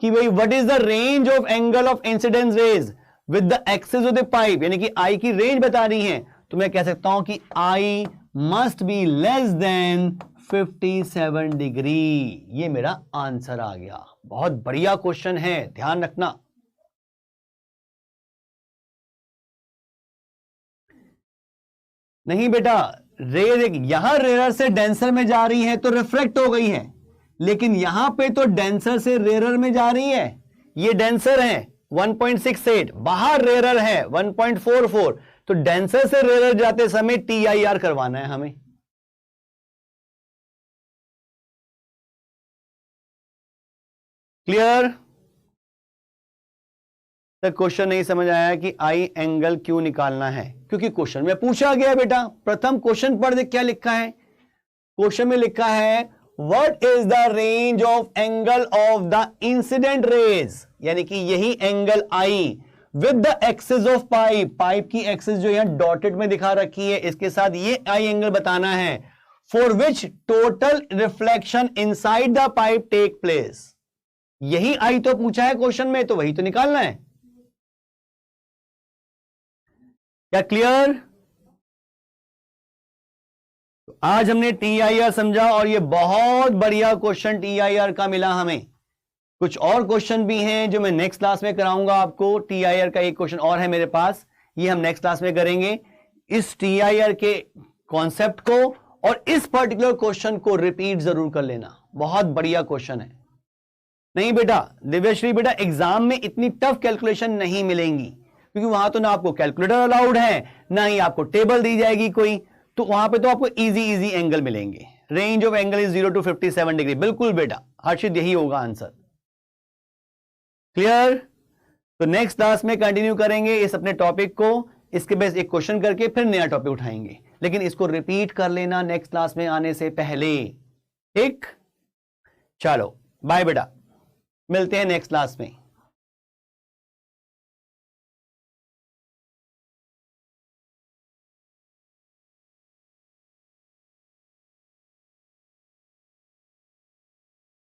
कि भाई what is the range of angle of incidence rays with the axis of the pipe, यानी कि I की रेंज बता रही है, तो मैं कह सकता हूं कि I must be less than 57 degree. ये मेरा आंसर आ गया। बहुत बढ़िया क्वेश्चन है, ध्यान रखना। नहीं बेटा, रे यहां रेयर से डेंसर में जा रही है तो रिफ्लेक्ट हो गई है, लेकिन यहां पे तो डेंसर से रेयर में जा रही है। ये डेंसर है 1.68, बाहर रेयर है 1.44, तो डेंसर से रेयर जाते समय TIR करवाना है हमें। क्लियर? तक क्वेश्चन नहीं समझ आया कि I एंगल क्यों निकालना है? क्योंकि क्वेश्चन में पूछा गया बेटा। प्रथम क्वेश्चन पढ़ दे, क्या लिखा है क्वेश्चन में? लिखा है what is the range of angle of the incident raise, यानी कि यही angle I with the axis of pipe, pipe की एक्सिस जो यहां डॉटेड में दिखा रखी है इसके साथ ये I एंगल बताना है, for which total reflection inside the pipe take place. यही I तो पूछा है क्वेश्चन में, तो वही तो निकालना है। क्या क्लियर? तो आज हमने TIR समझा और ये बहुत बढ़िया क्वेश्चन TIR का मिला हमें। कुछ और क्वेश्चन भी हैं जो मैं नेक्स्ट क्लास में कराऊंगा आपको। TIR का एक क्वेश्चन और है मेरे पास, ये हम नेक्स्ट क्लास में करेंगे। इस TIR के कॉन्सेप्ट को और इस पर्टिकुलर क्वेश्चन को रिपीट जरूर कर लेना, बहुत बढ़िया क्वेश्चन है। नहीं बेटा दिव्यश्री, बेटा एग्जाम में इतनी टफ कैलकुलेशन नहीं मिलेंगी, क्योंकि वहां तो ना आपको कैलकुलेटर अलाउड है, ना ही आपको टेबल दी जाएगी कोई, तो वहां पे तो आपको इजी एंगल मिलेंगे। Range of angle is 0 to 57 degree. बिल्कुल बेटा हर्षित, यही होगा आंसर। क्लियर? तो नेक्स्ट क्लास में कंटिन्यू करेंगे इस अपने टॉपिक को, इसके बेस एक क्वेश्चन करके फिर नया टॉपिक उठाएंगे, लेकिन इसको रिपीट कर लेना नेक्स्ट क्लास में आने से पहले। ठीक, चलो बाय बेटा, मिलते हैं नेक्स्ट क्लास में।